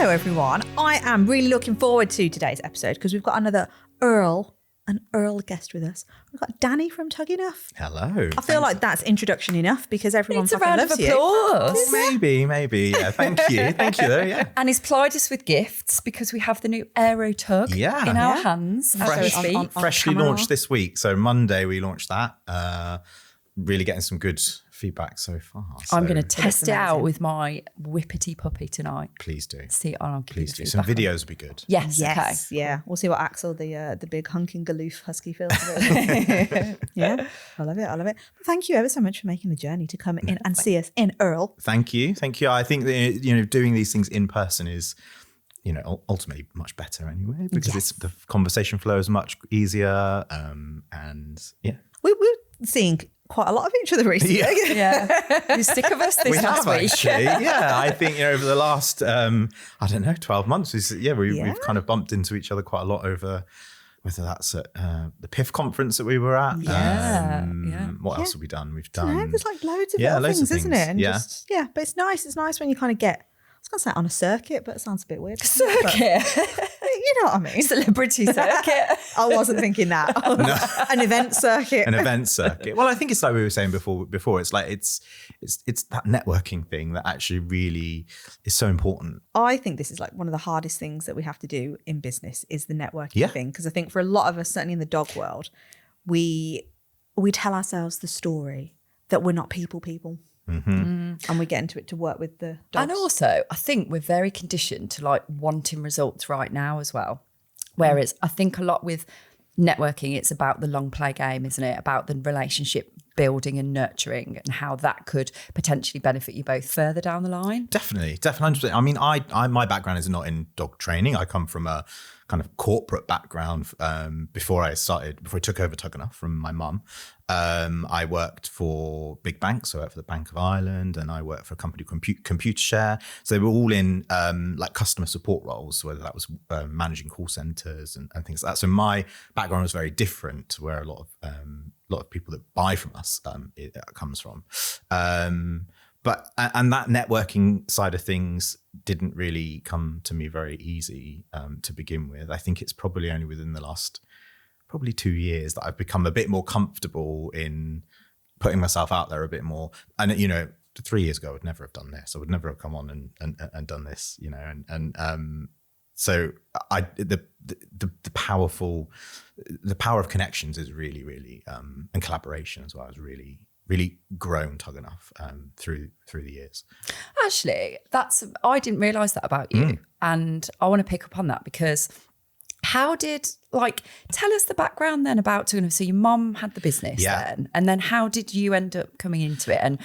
Hello, everyone. I am really looking forward to today's episode because we've got an Earl guest with us. We've got Danny from Tug-E-Nuff. Hello. I feel like that's introduction enough because everyone It's a fucking round of loves applause. Maybe. Yeah, thank you. Thank you, though, yeah. And he's plied us with gifts because we have the new Aero Tug in our hands, as so to speak. Freshly launched this week. So Monday we launched that. Really getting some good feedback so far. So I'm going to test it out with my whippety puppy tonight. Please do. See, I'll give Please you do. Some feedback videos would be good. Yes. Yes, yeah. We'll see what Axel, the big hunking galoof husky, feels of it. Yeah, I love it. Thank you ever so much for making the journey to come in and see us in Earl. Thank you. I think that, doing these things in person is, ultimately much better anyway, because the conversation flow is much easier. And yeah. We're seeing quite a lot of each other recently. Yeah. You stick of us this last week. Actually. Yeah, I think over the last 12 months, we've kind of bumped into each other quite a lot over, whether that's at the PIF conference that we were at. What else have we done? We've done. There's like loads of little things, isn't it? And but it's nice. It's nice when you kind of get. I was going to say on a circuit, but it sounds a bit weird. Circuit. You know what I mean? Celebrity circuit. I wasn't thinking that. An event circuit. An event circuit. Well, I think it's like we were saying before. It's like it's that networking thing that actually really is so important. I think this is like one of the hardest things that we have to do in business is the networking thing. Because I think for a lot of us, certainly in the dog world, we tell ourselves the story that we're not people. Mm-hmm. And we get into it to work with the dogs. And also, I think we're very conditioned to like wanting results right now as well. Whereas I think a lot with networking, it's about the long play game, isn't it? About the relationship building and nurturing and how that could potentially benefit you both further down the line. Definitely. 100%. I mean, I my background is not in dog training. I come from a kind of corporate background before I took over Tug-E-Nuff from my mum. I worked for big banks. So I worked for the Bank of Ireland and I worked for a company called Computershare. So they were all in like customer support roles, whether that was managing call centers and things like that. So my background was very different to where a lot of people that buy from us it comes from. But that networking side of things didn't really come to me very easy to begin with. I think it's probably only within the last 2 years that I've become a bit more comfortable in putting myself out there a bit more. And 3 years ago, I would never have done this. I would never have come on and done this, so the power of connections is really, really, and collaboration as well has really, really grown Tug-E-Nuff through the years. Actually, I didn't realise that about you. And I want to pick up on that because tell us the background then about Tug-E-Nuff. So your mum had the business then, and then how did you end up coming into it? And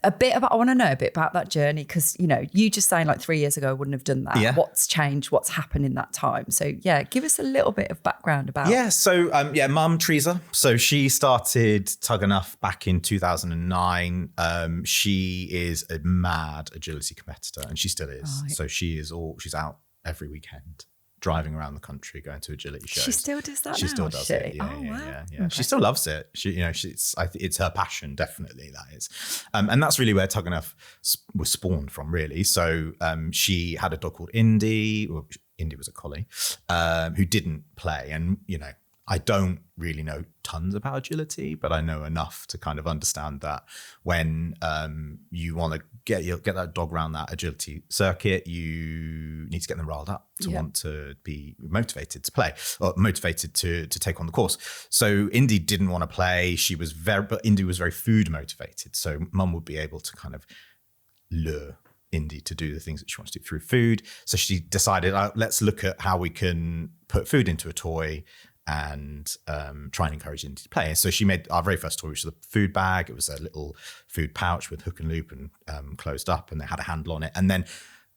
I want to know a bit about that journey because, you just saying like 3 years ago, I wouldn't have done that. Yeah. What's changed? What's happened in that time? So give us a little bit of background about. Yeah. So mum, Teresa. So she started Tug-E-Nuff back in 2009. She is a mad agility competitor and she still is. Right. So she's out every weekend, driving around the country, going to agility shows. She still does that. She still does it. Yeah, wow. Okay. She still loves it. It's her passion, definitely. That is, and that's really where Tug-E-Nuff was spawned from, really. So she had a dog called Indy. Well, Indy was a collie who didn't play, and I don't really know tons about agility, but I know enough to kind of understand that when you want to get that dog around that agility circuit, you need to get them riled up to want to be motivated to play or motivated to take on the course. So Indy didn't want to play. But Indy was very food motivated. So mum would be able to kind of lure Indy to do the things that she wants to do through food. So she decided, let's look at how we can put food into a toy and try and encourage Indy to play. And so she made our very first toy, which was a food bag. It was a little food pouch with hook and loop and closed up, and they had a handle on it. And then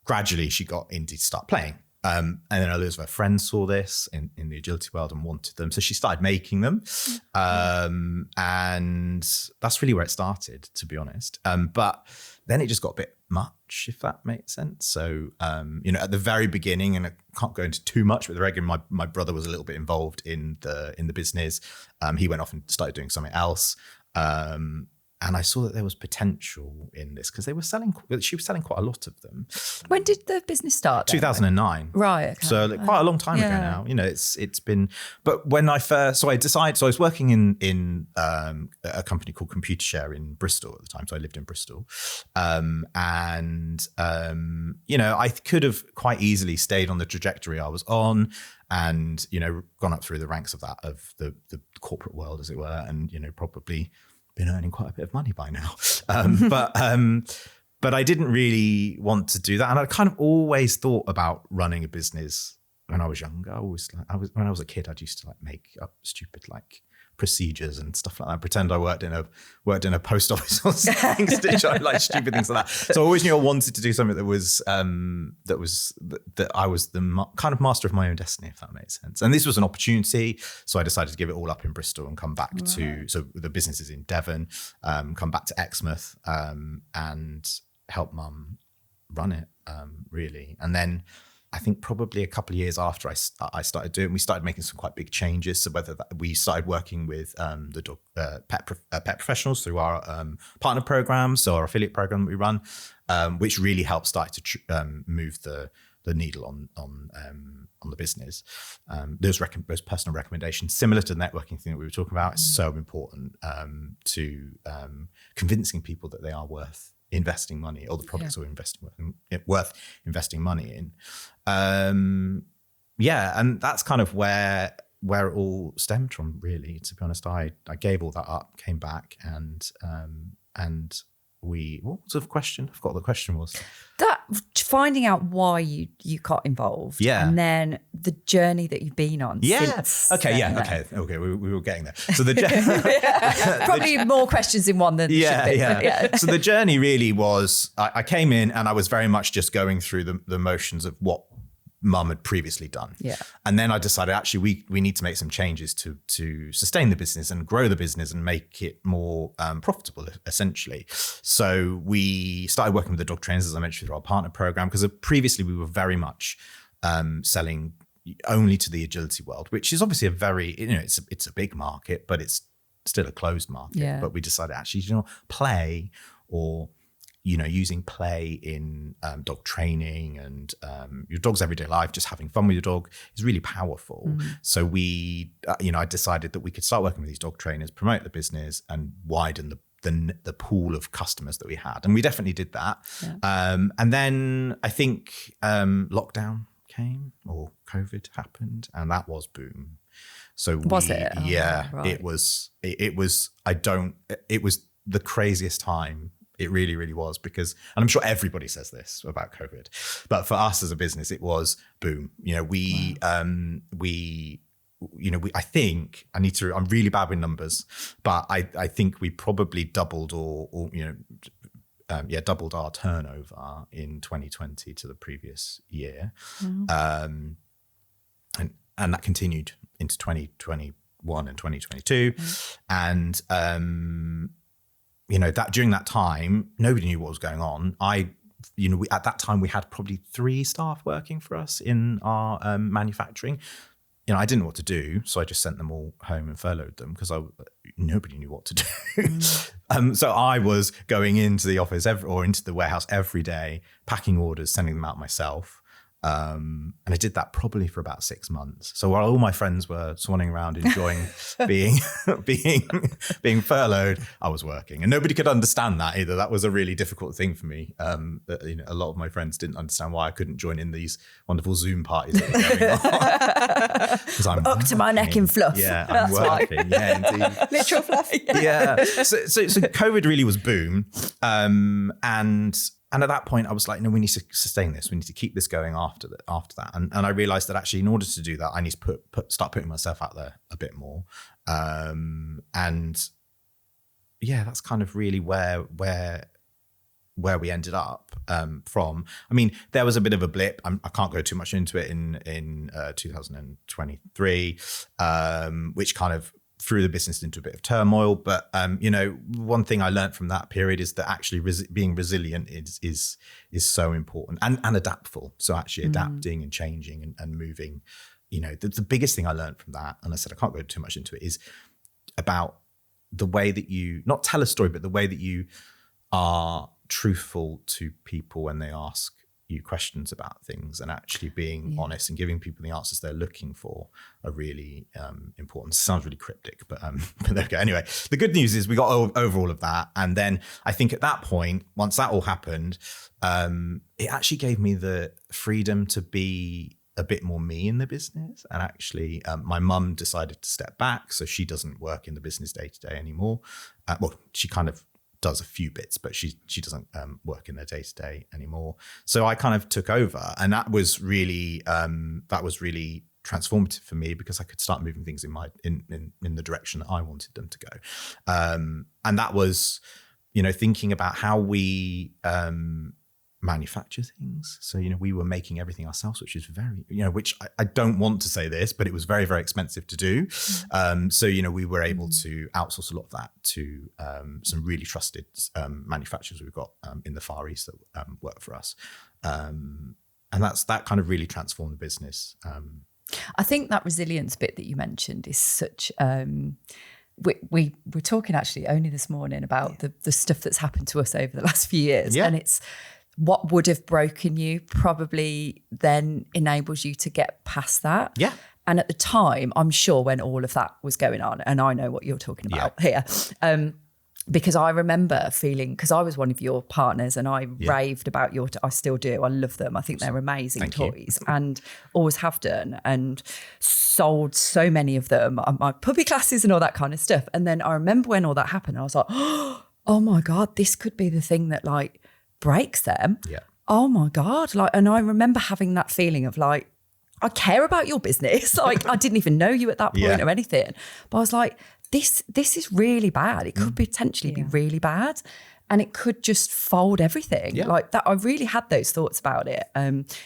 gradually she got Indy to start playing. And then loads of her friends saw this in the agility world and wanted them. So she started making them. And that's really where it started, to be honest. But then it just got a bit much, if that makes sense. So, at the very beginning, and I can't go into too much, but my brother was a little bit involved in the business. He went off and started doing something else. I saw that there was potential in this because she was selling quite a lot of them. When did the business start? 2009. Right. Okay. So quite a long time ago now. You know, it's been. But when I first, I was working in a company called Computershare in Bristol at the time. So I lived in Bristol, you know, I could have quite easily stayed on the trajectory I was on, and you know, gone up through the ranks of the corporate world, as it were, and you know, probably been earning quite a bit of money by now. But I didn't really want to do that. And I kind of always thought about running a business when I was younger. When I was a kid, I used to like make up stupid like procedures and stuff like that. Pretend I worked in a post office or something, like stupid things like that. So I always knew I wanted to do something that I was the kind of master of my own destiny, if that makes sense. And this was an opportunity, so I decided to give it all up in Bristol and come back to. So the business is in Devon. Come back to Exmouth and help Mum run it, really. And then I think probably a couple of years after I started doing, we started making some quite big changes. So we started working with the dog pet professionals through our partner program, so our affiliate program that we run, which really helped start to move the needle on the business. Those personal recommendations, similar to the networking thing that we were talking about, is so important to convincing people that they are worth investing money, or the products are worth investing money in. And that's kind of where it all stemmed from, really. To be honest, I gave all that up, came back, and what sort of question? I forgot what the question was. That finding out why you got involved, and then the journey that you've been on. Since Okay. We were getting there. So the probably more questions in one than should be. So the journey really was, I came in and I was very much just going through the motions of what Mum had previously done. And then I decided actually we need to make some changes to sustain the business and grow the business and make it more profitable, essentially. So we started working with the dog trainers, as I mentioned, through our partner program, because previously we were very much selling only to the agility world, which is obviously it's a big market, but it's still a closed market. But we decided actually, play, or using play in dog training and your dog's everyday life, just having fun with your dog, is really powerful. So we, I decided that we could start working with these dog trainers, promote the business, and widen the pool of customers that we had. And we definitely did that. And then I think lockdown came, or COVID happened, and that was boom. So was it? Yeah, right. It was the craziest time. It really, really was, because, and I'm sure everybody says this about COVID, but for us as a business, it was boom. I think I'm really bad with numbers, but I think we probably doubled doubled our turnover in 2020 to the previous year. And that continued into 2021 and 2022. And, that during that time, nobody knew what was going on. At that time we had probably 3 staff working for us in our manufacturing. I didn't know what to do, so I just sent them all home and furloughed them, because nobody knew what to do. So I was going into the office or into the warehouse every day, packing orders, sending them out myself. And I did that probably for about 6 months. So while all my friends were swanning around enjoying being furloughed, I was working, and nobody could understand that either. That was a really difficult thing for me. A lot of my friends didn't understand why I couldn't join in these wonderful Zoom parties that were going on. Because I'm up to my neck in fluff. Yeah, I'm working. Yeah, indeed. Literal fluff. Yeah. So COVID really was boom, and at that point, I was like, no, we need to sustain this. We need to keep this going after that. And I realized that actually, in order to do that, I need to start putting myself out there a bit more. And yeah, that's kind of really where we ended up from. I mean, there was a bit of a blip. I can't go too much into it in 2023, which kind of threw the business into a bit of turmoil. But, one thing I learned from that period is that actually being resilient is so important, and adaptable. So actually adapting and changing and moving, the biggest thing I learned from that, and I said I can't go too much into it, is about the way that you not tell a story, but the way that you are truthful to people when they ask you questions about things, and actually being honest and giving people the answers they're looking for are really important. It sounds really cryptic, but there we go. Anyway, the good news is we got over all of that. And then I think at that point, once that all happened, it actually gave me the freedom to be a bit more me in the business. And actually, my mum decided to step back. So she doesn't work in the business day to day anymore. Well, she kind of does a few bits, but she doesn't work in their day to day anymore. So I kind of took over, and that was really transformative for me, because I could start moving things in the direction that I wanted them to go. And that was, thinking about how we manufacture things. So, we were making everything ourselves, which is very, which I don't want to say this, but it was very, very expensive to do. So, we were able to outsource a lot of that to some really trusted manufacturers we've got in the Far East that work for us. And that kind of really transformed the business. I think that resilience bit that you mentioned is such... We were talking actually only this morning about the stuff that's happened to us over the last few years. And it's what would have broken you probably then enables you to get past that. Yeah. And at the time, I'm sure when all of that was going on, and I know what you're talking about here, because I remember feeling, because I was one of your partners and I raved about I still do. I love them. I think they're amazing toys and always have done, and sold so many of them on my puppy classes and all that kind of stuff. And then I remember when all that happened, I was like, oh my God, this could be the thing that like breaks them. Yeah. Oh my God. And I remember having that feeling of like, I care about your business. Like I didn't even know you at that point or anything. But I was like, this is really bad. It could potentially be really bad. And it could just fold everything. Like that. I really had those thoughts about it.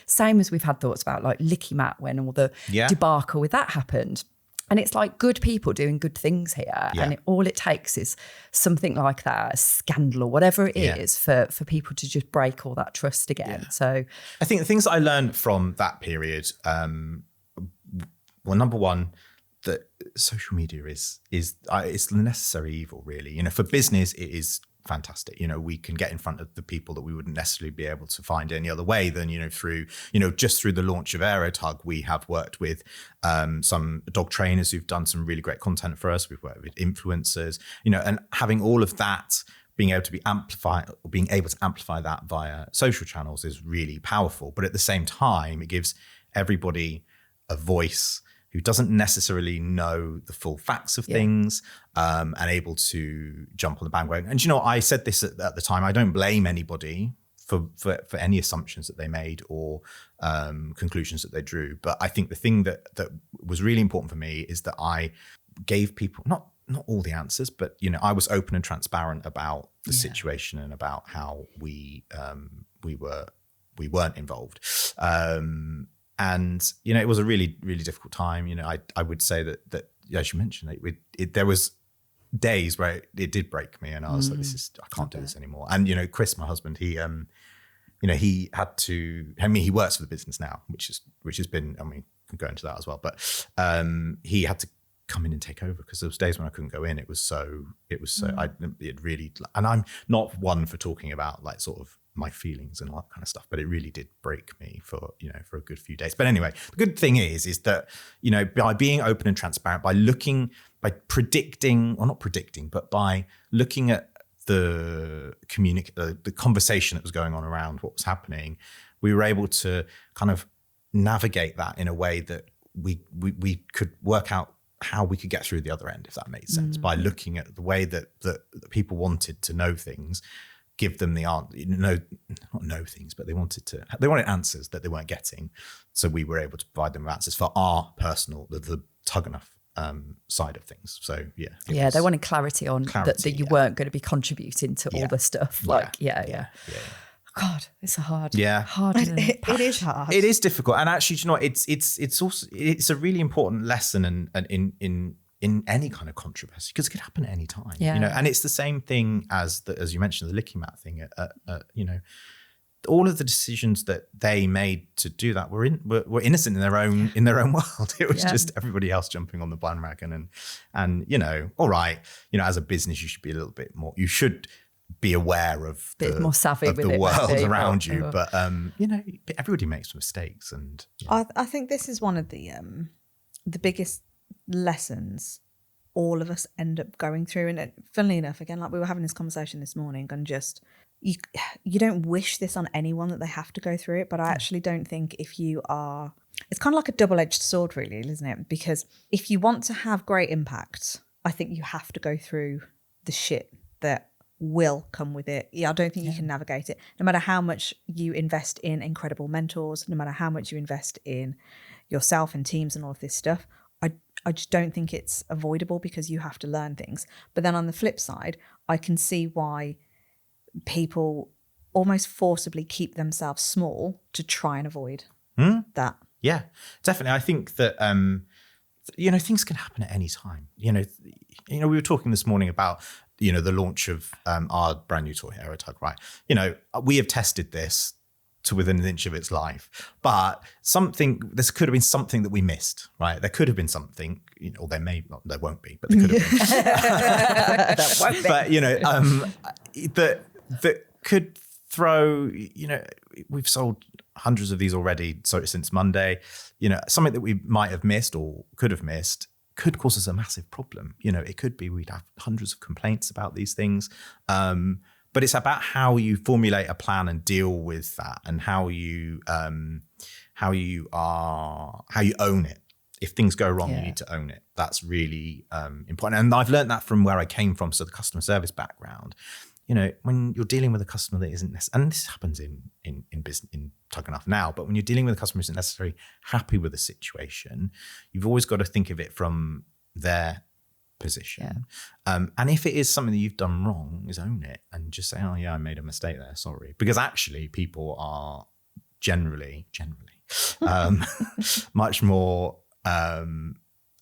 Same as we've had thoughts about like Licky Mat when all the debacle with that happened. And it's like good people doing good things here. And all it takes is something like that, a scandal or whatever it is for people to just break all that trust again. So I think the things that I learned from that period, well, number one, that social media is it's the necessary evil, really. For business, it is fantastic. We can get in front of the people that we wouldn't necessarily be able to find any other way than, through, just through the launch of Aerotug, we have worked with some dog trainers who've done some really great content for us. We've worked with influencers, and having all of that, being able to amplify that via social channels is really powerful. But at the same time, it gives everybody a voice who doesn't necessarily know the full facts of things, and able to jump on the bandwagon. And I said this at the time, I don't blame anybody for any assumptions that they made or conclusions that they drew. But I think the thing that was really important for me is that I gave people, not all the answers, but I was open and transparent about the situation and about how we weren't involved. And, it was a really, really difficult time. I would say that as you mentioned, there was days where it did break me, and I was like, I can't do this anymore. And, Chris, my husband, he had to, he works for the business now, which has been, we can go into that as well, but he had to come in and take over, because there was days when I couldn't go in. It really, and I'm not one for talking about like sort of my feelings and all that kind of stuff, but it really did break me for a good few days. But anyway, the good thing is that, by being open and transparent, by looking at the conversation that was going on around what was happening, we were able to kind of navigate that in a way that we could work out how we could get through the other end, if that made sense, by looking at the way that people wanted to know things, give them the answer, not know things, but they wanted answers that they weren't getting. So we were able to provide them with answers for our personal, the Tug-E-Nuff side of things. So they wanted clarity on that you weren't going to be contributing to all the stuff. God, it's hard. Yeah, hard. It is hard. It is difficult, and actually, it's also a really important lesson, and in any kind of controversy, because it could happen at any time. And it's the same thing as you mentioned, the Licky Mat thing. all of the decisions that they made to do that were innocent in their own world. It was just everybody else jumping on the bandwagon, and all right, as a business, you should be a little bit more. You should be aware of more savvy of with the it, world maybe, around you. But everybody makes mistakes, and I think this is one of the biggest lessons all of us end up going through. And funnily enough, again, like we were having this conversation this morning, and just you don't wish this on anyone that they have to go through it, but I actually don't think it's kind of like a double-edged sword, really, isn't it? Because if you want to have great impact, I think you have to go through the shit that will come with it. I don't think you can navigate it. No matter how much you invest in incredible mentors, no matter how much you invest in yourself and teams and all of this stuff, I just don't think it's avoidable, because you have to learn things. But then on the flip side, I can see why people almost forcibly keep themselves small to try and avoid that. Yeah, definitely. I think that things can happen at any time. We were talking this morning about the launch of our brand new toy, Tug, right? We have tested this to within an inch of its life, but this could have been something that we missed, right? There could have been something, or there won't be, but there could have been. That won't be. But that could throw, we've sold hundreds of these already, so since Monday, something that we might have missed or could have missed could cause us a massive problem. It could be we'd have hundreds of complaints about these things. But it's about how you formulate a plan and deal with that, and how you own it. If things go wrong, you need to own it. That's really important. And I've learned that from where I came from, so the customer service background. When you're dealing with a customer that isn't necessarily, and this happens in business, in Tug-E-Nuff now, but when you're dealing with a customer who isn't necessarily happy with the situation, you've always got to think of it from their position. And if it is something that you've done wrong, is own it and just say, oh yeah, I made a mistake there, sorry. Because actually people are generally much more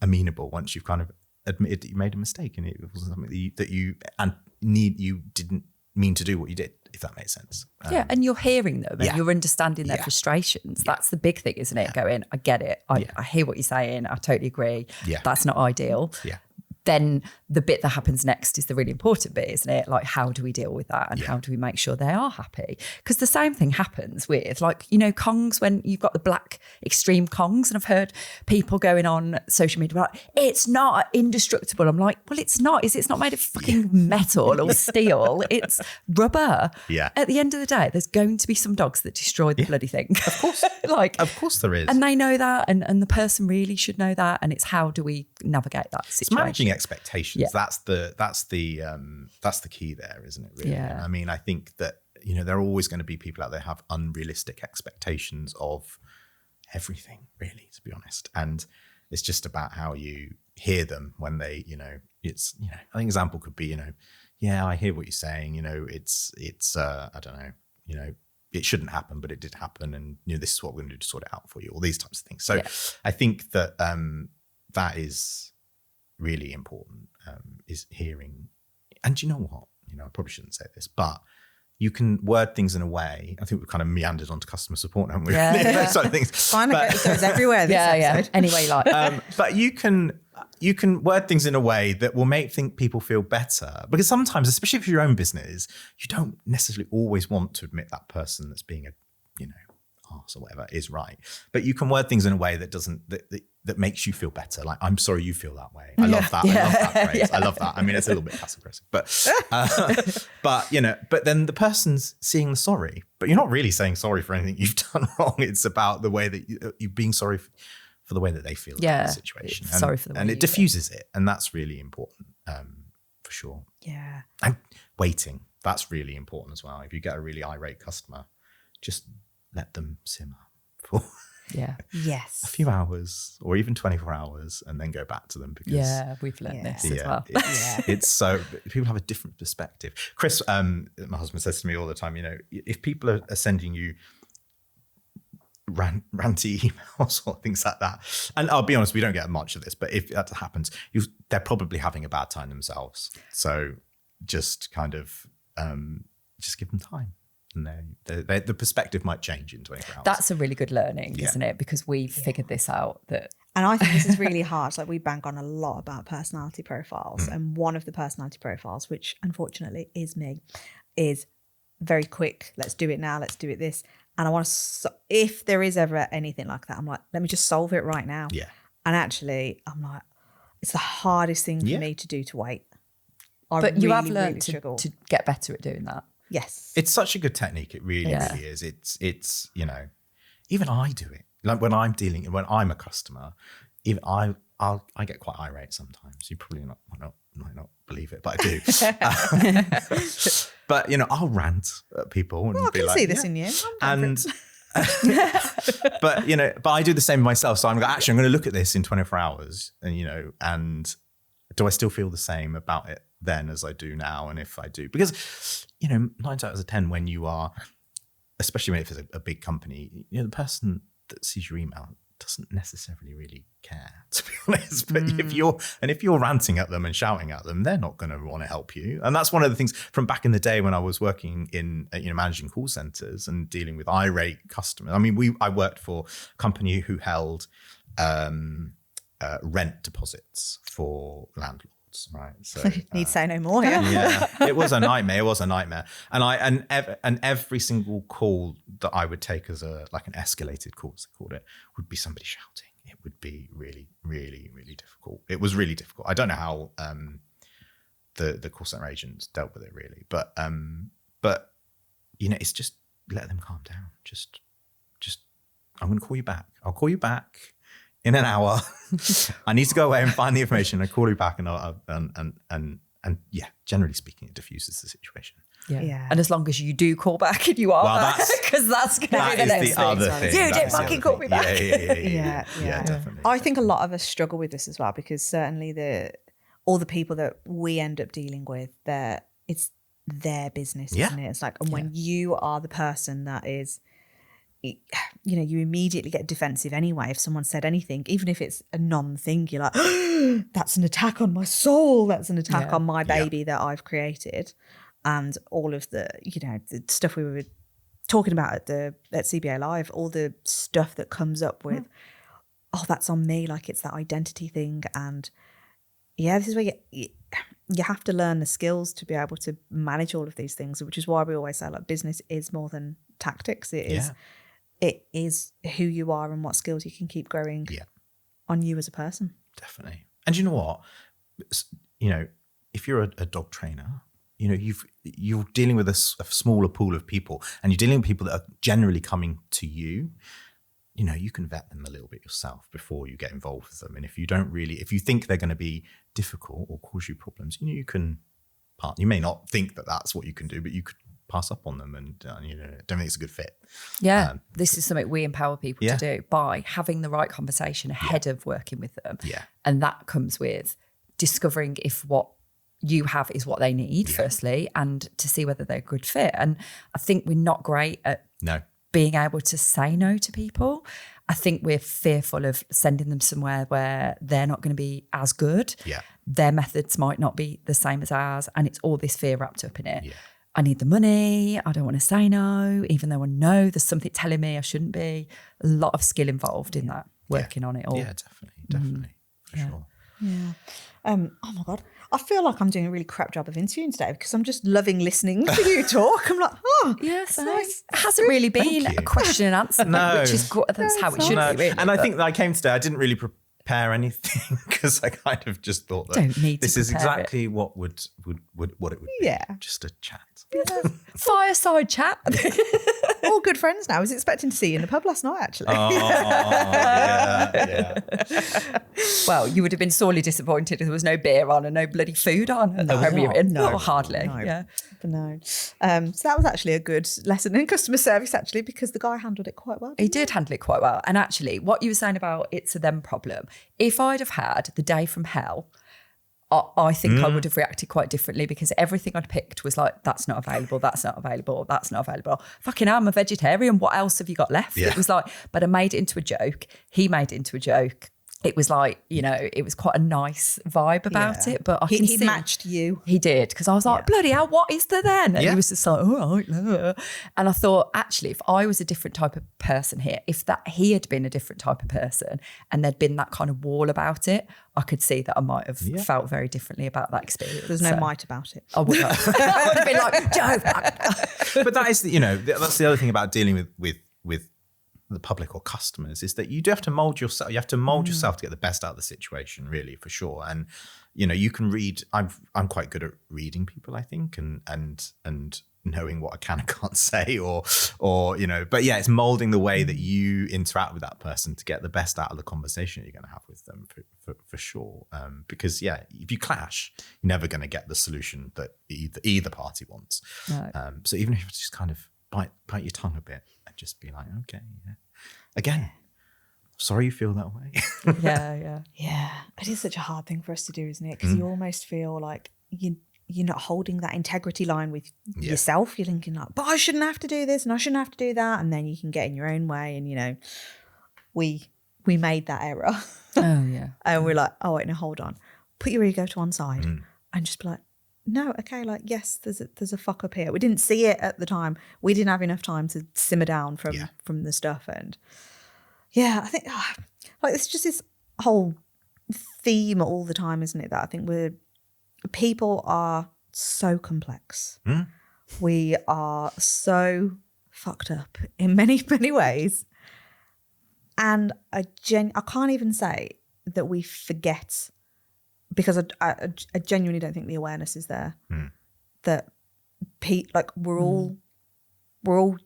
amenable once you've kind of admitted that you made a mistake and it was something that you didn't mean to do what you did, if that makes sense. And you're hearing them and you're understanding their frustrations. That's the big thing, isn't it? Going, I get it. I hear what you're saying. I totally agree. That's not ideal. Then the bit that happens next is the really important bit, isn't it? Like, how do we deal with that, and how do we make sure they are happy? Because the same thing happens with, like, Kongs, when you've got the black extreme Kongs, and I've heard people going on social media like, it's not indestructible. I'm like, well, it's not. It's not made of fucking metal or steel. It's rubber. At the end of the day, there's going to be some dogs that destroy the bloody thing. Of course. Of course there is. And they know that, and the person really should know that. And it's how do we navigate that situation? It's managing expectations. That's the key there, isn't it, really? I mean, I think that there are always going to be people out there who have unrealistic expectations of everything, really, to be honest, and it's just about how you hear them when they it's I think an example could be I hear what you're saying, it's I don't know, it shouldn't happen, but it did happen, and this is what we're going to do to sort it out for you, all these types of things. So I think that that is really important, is hearing. And do you know what? I probably shouldn't say this, but you can word things in a way. I think we've kind of meandered onto customer support, haven't we? Those sort of things. Fine, it goes everywhere. This episode. Anyway, like, but you can word things in a way that will make people feel better. Because sometimes, especially for your own business, you don't necessarily always want to admit that person that's being a arse or whatever is right. But you can word things in a way that doesn't that makes you feel better. Like, I'm sorry you feel that way. I love that. I love that phrase. I love that. I mean, it's a little bit passive aggressive, but then the person's seeing the sorry, but you're not really saying sorry for anything you've done wrong. It's about the way that you're being sorry for the way that they feel about the situation. Sorry for the way and it diffuses it, and that's really important, for sure. Yeah. And waiting, that's really important as well. If you get a really irate customer, just let them simmer for a few hours or even 24 hours and then go back to them, because we've learned this as well. It's so people have a different perspective. Chris, my husband, says to me all the time, if people are sending you ranty emails or things like that, and I'll be honest, we don't get much of this, but if that happens, they're probably having a bad time themselves. So just kind of just give them time. No, the perspective might change in 24 hours. That's a really good learning, isn't it? Because we've figured this out. And I think this is really hard. Like, we bang on a lot about personality profiles. And one of the personality profiles, which unfortunately is me, is very quick. Let's do it now. Let's do it this. And I want to, if there is ever anything like that, I'm like, let me just solve it right now. Yeah. And actually, I'm like, it's the hardest thing for me to do, to wait. But you have learned to get better at doing that. Yes. It's such a good technique. It really, really is. It's even I do it. Like when I'm a customer, even I get quite irate sometimes. You probably might not believe it, but I do. But I'll rant at people and I be can like, see this in you. And but I do the same myself. So I'm going to look at this in 24 hours, and do I still feel the same about it then as I do now? And if I do, because 9 times out of 10, when you are, especially if it's a big company, the person that sees your email doesn't necessarily really care, to be honest. But if you're ranting at them and shouting at them, they're not going to want to help you. And that's one of the things from back in the day when I was working in managing call centers and dealing with irate customers. I mean, I worked for a company who held rent deposits for landlords. Right, so need say no more. Yeah, it was a nightmare. And every single call that I would take as an escalated call, as they called it, would be somebody shouting. It would be really, really, really difficult. It was really difficult. I don't know how the call center agents dealt with it really, but it's just let them calm down. Just I'm going to call you back. I'll call you back in an hour. I need to go away and find the information. I call you back, and generally speaking, it diffuses the situation. Yeah. And as long as you do call back and you are back, because that's going to be the next thing. You didn't fucking call me back. Yeah, definitely. I think a lot of us struggle with this as well, because certainly all the people that we end up dealing with, it's their business, isn't it? It's like, and when you are the person that is, you immediately get defensive anyway if someone said anything, even if it's a non-thing. You're like, oh, that's an attack on my soul, that's an attack on my baby that I've created. And all of the the stuff we were talking about at CBA Live, all the stuff that comes up with oh, that's on me, like it's that identity thing. And this is where you have to learn the skills to be able to manage all of these things, which is why we always say, like, business is more than tactics. It is who you are and what skills you can keep growing on you as a person. Definitely. And you know what? If you're a dog trainer, you're dealing with a smaller pool of people, and you're dealing with people that are generally coming to you. You can vet them a little bit yourself before you get involved with them. And if you think they're going to be difficult or cause you problems, you may not think that that's what you can do, but you could pass up on them and don't think it's a good fit. This is something we empower people to do by having the right conversation ahead of working with them. And that comes with discovering if what you have is what they need, firstly, and to see whether they're a good fit. And I think we're not great at being able to say no to people. I think we're fearful of sending them somewhere where they're not going to be as good. Their methods might not be the same as ours, and it's all this fear wrapped up in it. I need the money. I don't want to say no, even though I know there's something telling me I shouldn't be. A lot of skill involved in that, working on it all. Yeah, definitely. For sure. Oh my God. I feel like I'm doing a really crap job of interviewing today, because I'm just loving listening to you talk. I'm like, yes, nice. It hasn't really been a question and answer, which is good. That's how it should be, really. And I think that I came today, I didn't really prepare anything, because I kind of just thought that this is exactly what it would be. Just a chat. Fireside chat. All good friends now. I was expecting to see you in the pub last night, actually. Well, you would have been sorely disappointed if there was no beer on and no bloody food on. No, hardly. No. So that was actually a good lesson in customer service, actually, because the guy handled it quite well. He did handle it quite well. And actually, what you were saying about it's a them problem, if I'd have had the day from hell, I think I would have reacted quite differently, because everything I'd picked was like, that's not available, that's not available, that's not available. Fucking hell, I'm a vegetarian. What else have you got left? It was like, but I made it into a joke. He made it into a joke. it was like, you know, it was quite a nice vibe about it. But he matched you. He did, because I was like, bloody hell, what is there then? And he was just like, all right. And I thought, actually, if I was a different type of person here, if that he had been a different type of person and there'd been that kind of wall about it, I could see that I might have felt very differently about that experience. There's no might about it. I would have. I would have been like, Joe. But that is, you know, that's the other thing about dealing with the public or customers, is that you do have to mold yourself. You have to mold yourself to get the best out of the situation, really, for sure. And you know, you can read. I'm quite good at reading people, I think, and knowing what I can and can't say, or you know. But yeah, it's molding the way that you interact with that person to get the best out of the conversation you're going to have with them, for sure. Because yeah, if you clash, you're never going to get the solution that either party wants. No. So even if you just kind of bite your tongue a bit and just be like, okay, again, sorry you feel that way. Yeah. It is such a hard thing for us to do, isn't it? Because you almost feel like you're not holding that integrity line with yourself. You're thinking like, but I shouldn't have to do this and I shouldn't have to do that. And then you can get in your own way. And, you know, we made that error. Oh, yeah. And we're like, oh, wait, no, hold on. Put your ego to one side and just be like, no, okay, like, yes, there's a fuck up here. We didn't see it at the time. We didn't have enough time to simmer down from the stuff. And yeah, I think like it's just this whole theme all the time, isn't it? That I think people are so complex. We are so fucked up in many, many ways. And I can't even say that we forget, because I genuinely don't think the awareness is there that like we're all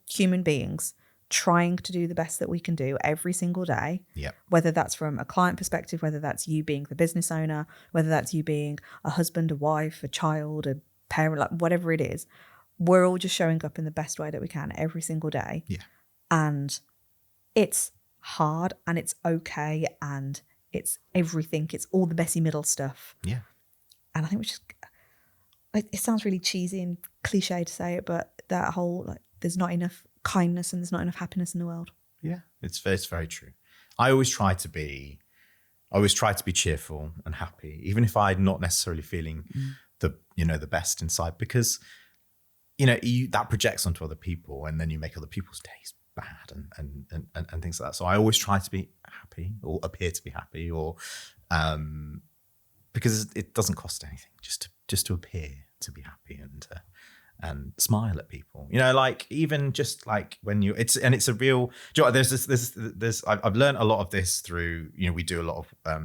human beings trying to do the best that we can do every single day. Yep. Whether that's from a client perspective, whether that's you being the business owner, whether that's you being a husband, a wife, a child, a parent, like whatever it is, we're all just showing up in the best way that we can every single day. Yeah. And it's hard and it's okay and it's everything. It's all the messy middle stuff. Yeah. And I think it sounds really cheesy and cliche to say it, but that whole, like, there's not enough kindness and there's not enough happiness in the world. Yeah, it's very true. I always try to be cheerful and happy, even if I'm not necessarily feeling the best inside, because, you know, that projects onto other people and then you make other people's days bad and things like that. So I always try to be happy or appear to be happy, or because it doesn't cost anything just to appear to be happy and smile at people, you know, like even just like when it's a real, you know, there's I've learned a lot of this through, you know, we do a lot of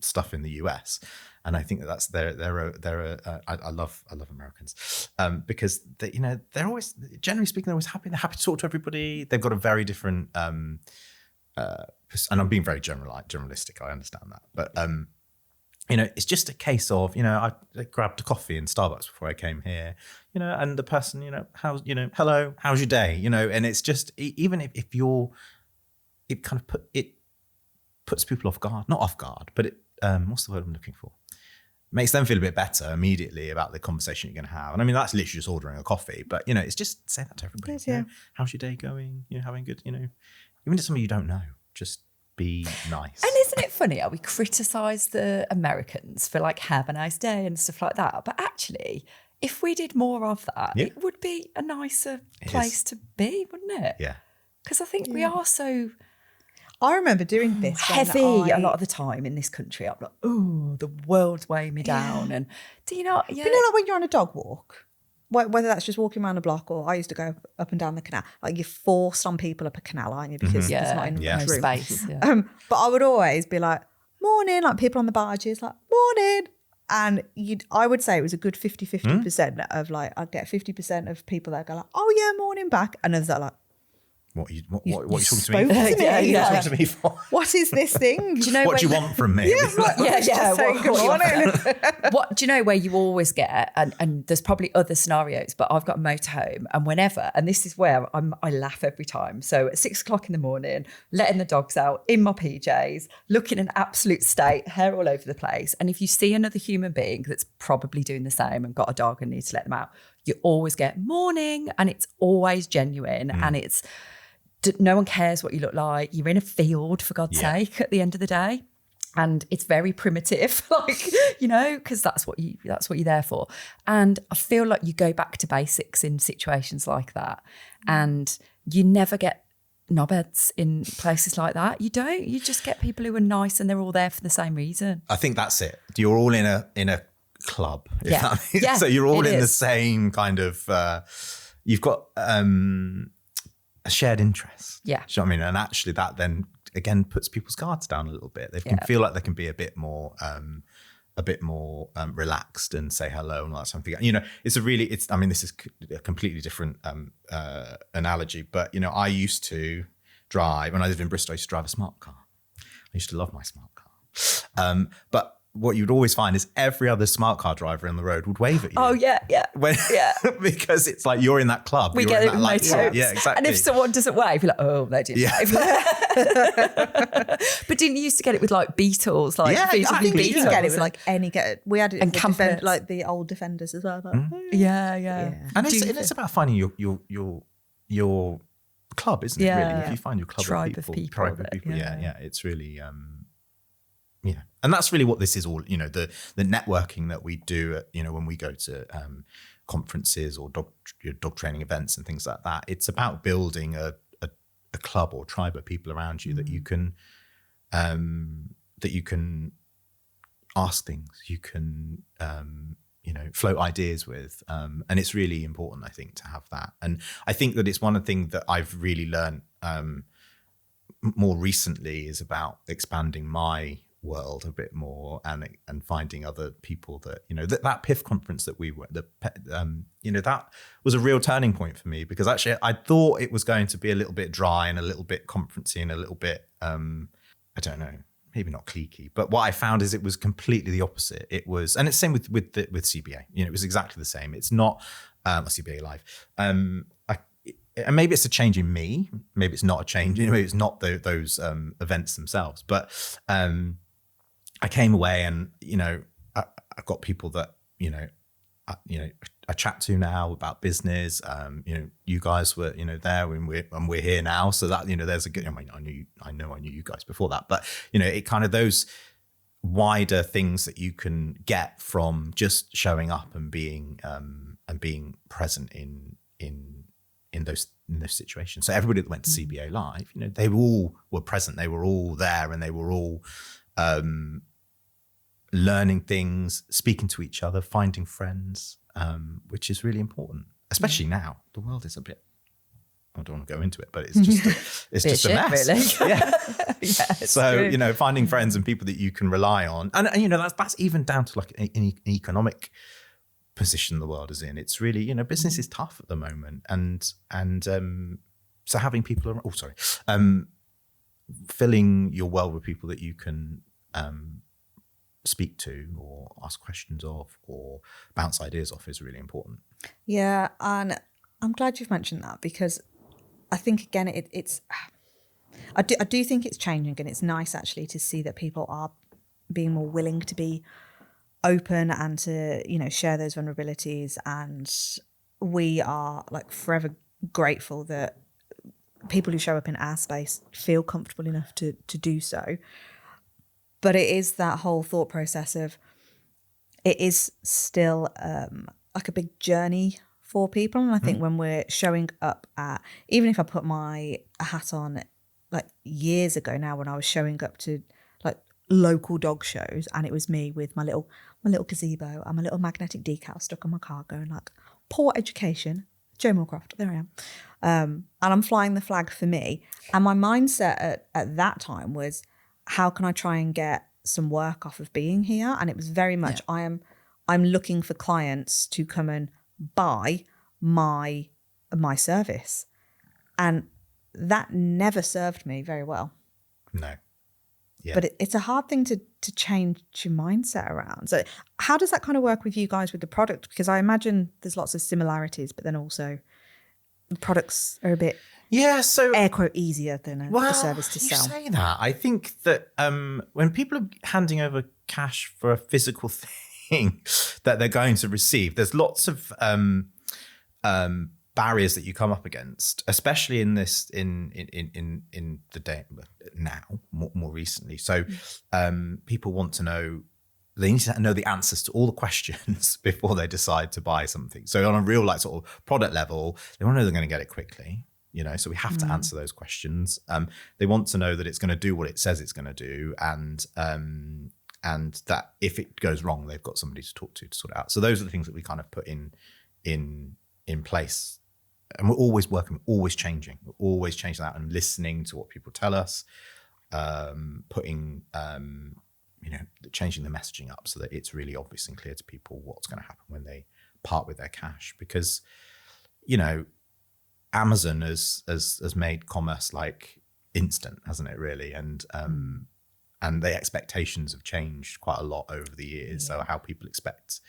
stuff in the US, and I think that's I love Americans because they, you know, they're always, generally speaking, they're always happy. They're happy to talk to everybody. They've got a very different and I'm being very generalistic. I understand that, but you know, it's just a case of, you know, I grabbed a coffee in Starbucks before I came here, you know, and the person, you know, hello, how's your day, you know, and it's just, even if it kind of puts people not off guard, but it, what's the word I'm looking for? Makes them feel a bit better immediately about the conversation you're going to have. And I mean, that's literally just ordering a coffee, but, you know, it's just say that to everybody. Yes, you know, how's your day going? You know, having good, you know, even to somebody you don't know, just be nice. And isn't it funny how we criticise the Americans for like have a nice day and stuff like that? But actually, if we did more of that, it would be a nicer place to be, wouldn't it? Yeah. Because I think we are so I remember doing this heavy a lot of the time in this country. I'm like, oh, the world's weighing me down. And do you know? Yeah. You know, like when you're on a dog walk, whether that's just walking around a block, or I used to go up and down the canal. Like, you're forced on people up a canal, aren't you? Because there's not enough room. Space. Yeah. But I would always be like, morning, like people on the barges, like, morning. And I would say it was a good 50% of like, I'd get 50% of people that go like, oh yeah, morning back. And others that are like, what are you talking to me? Yeah. Talking to me for? What is this thing? Do you know what do you want from me? What do you know where you always get, and there's probably other scenarios, but I've got a motorhome, and whenever, and this is where I laugh every time. So at 6 o'clock in the morning, letting the dogs out in my PJs, looking in an absolute state, hair all over the place. And if you see another human being that's probably doing the same and got a dog and needs to let them out, you always get morning, and it's always genuine, and it's, no one cares what you look like. You're in a field, for God's sake, at the end of the day. And it's very primitive, like, you know, because that's what you're there for. And I feel like you go back to basics in situations like that, and you never get knobheads in places like that. You don't. You just get people who are nice, and they're all there for the same reason. I think that's it. You're all in a club. Yeah. So you're all in the same kind of. You've got a shared interest. Yeah. Do you know what I mean? And actually, that then again puts people's guards down a little bit. They can feel like they can be a bit more relaxed and say hello and all that something. You know, I mean, this is a completely different analogy, but you know, I used to drive when I lived in Bristol. I used to drive a smart car. I used to love my smart car, but what you'd always find is every other smart car driver on the road would wave at you. Oh yeah. Because it's like you're in that club. We get it with motorhomes. Yeah, exactly. And if someone doesn't wave, you're like, oh, they didn't wave. But didn't you used to get it with like Beatles? Like, I think you can get it with like we had it and with like the old Defenders as well. Like, yeah. And it's about finding your club, isn't it? Really, if you find your club tribe of of people, it's really. And that's really what this is all, you know, the networking that we do at, you know, when we go to conferences or dog training events and things like that. It's about building a club or tribe of people around you that you can ask things, you can you know, float ideas with, and it's really important, I think, to have that. And I think that it's one of the things that I've really learned more recently is about expanding my world a bit more and finding other people that, you know, that PIF conference that we were, you know, that was a real turning point for me, because actually I thought it was going to be a little bit dry and a little bit conferencey and a little bit, I don't know, maybe not cliquey, but what I found is it was completely the opposite. It was, and it's the same with CBA, you know, it was exactly the same. It's not CBA Live. And maybe it's a change in me, maybe it's not a change, you know, maybe it's not those events themselves, but I came away and, you know, I've got people that, you know, I chat to now about business. You know, you guys were, you know, there and we're here now. So that, you know, there's a good, I mean, I knew you guys before that, but you know, it kind of those wider things that you can get from just showing up and being present in those situations. So everybody that went to CBA Live, you know, they all were present. They were all there and they were all, learning things, speaking to each other, finding friends, which is really important, especially now. The world is a bit, I don't want to go into it, but it's just a mess. Really. Yeah. So, true. you know, finding friends and people that you can rely on. And you know, that's even down to like an economic position the world is in. It's really, you know, business is tough at the moment. And so having people around, filling your world with people that you can speak to or ask questions of or bounce ideas off is really important. Yeah, and I'm glad you've mentioned that, because I think again it's I do think it's changing, and it's nice actually to see that people are being more willing to be open and to, you know, share those vulnerabilities, and we are like forever grateful that people who show up in our space feel comfortable enough to do so. But it is that whole thought process of, it is still like a big journey for people. And I think when we're showing up at, even if I put my hat on like years ago now, when I was showing up to like local dog shows, and it was me with my little gazebo and my little magnetic decal stuck on my car going like, poor education, Joe Moorcroft, there I am. And I'm flying the flag for me. And my mindset at that time was, how can I try and get some work off of being here? And it was very much, I'm looking for clients to come and buy my service. And that never served me very well. No. Yeah. But it's a hard thing to change your mindset around. So how does that kind of work with you guys with the product? Because I imagine there's lots of similarities, but then also the products are a bit... Yeah, so air quote easier than a service to sell. You say that. I think that when people are handing over cash for a physical thing that they're going to receive, there's lots of barriers that you come up against, especially in this in the day now, more recently. So people want to know, they need to know the answers to all the questions before they decide to buy something. So on a real like sort of product level, they want to know they're going to get it quickly, you know, so we have to answer those questions. They want to know that it's going to do what it says it's going to do, and that if it goes wrong, they've got somebody to talk to sort it out. So those are the things that we kind of put in place. And we're always working, always changing that and listening to what people tell us, changing the messaging up so that it's really obvious and clear to people what's going to happen when they part with their cash. Because, you know, Amazon has made commerce like instant, hasn't it, really? And the expectations have changed quite a lot over the years. So how people expect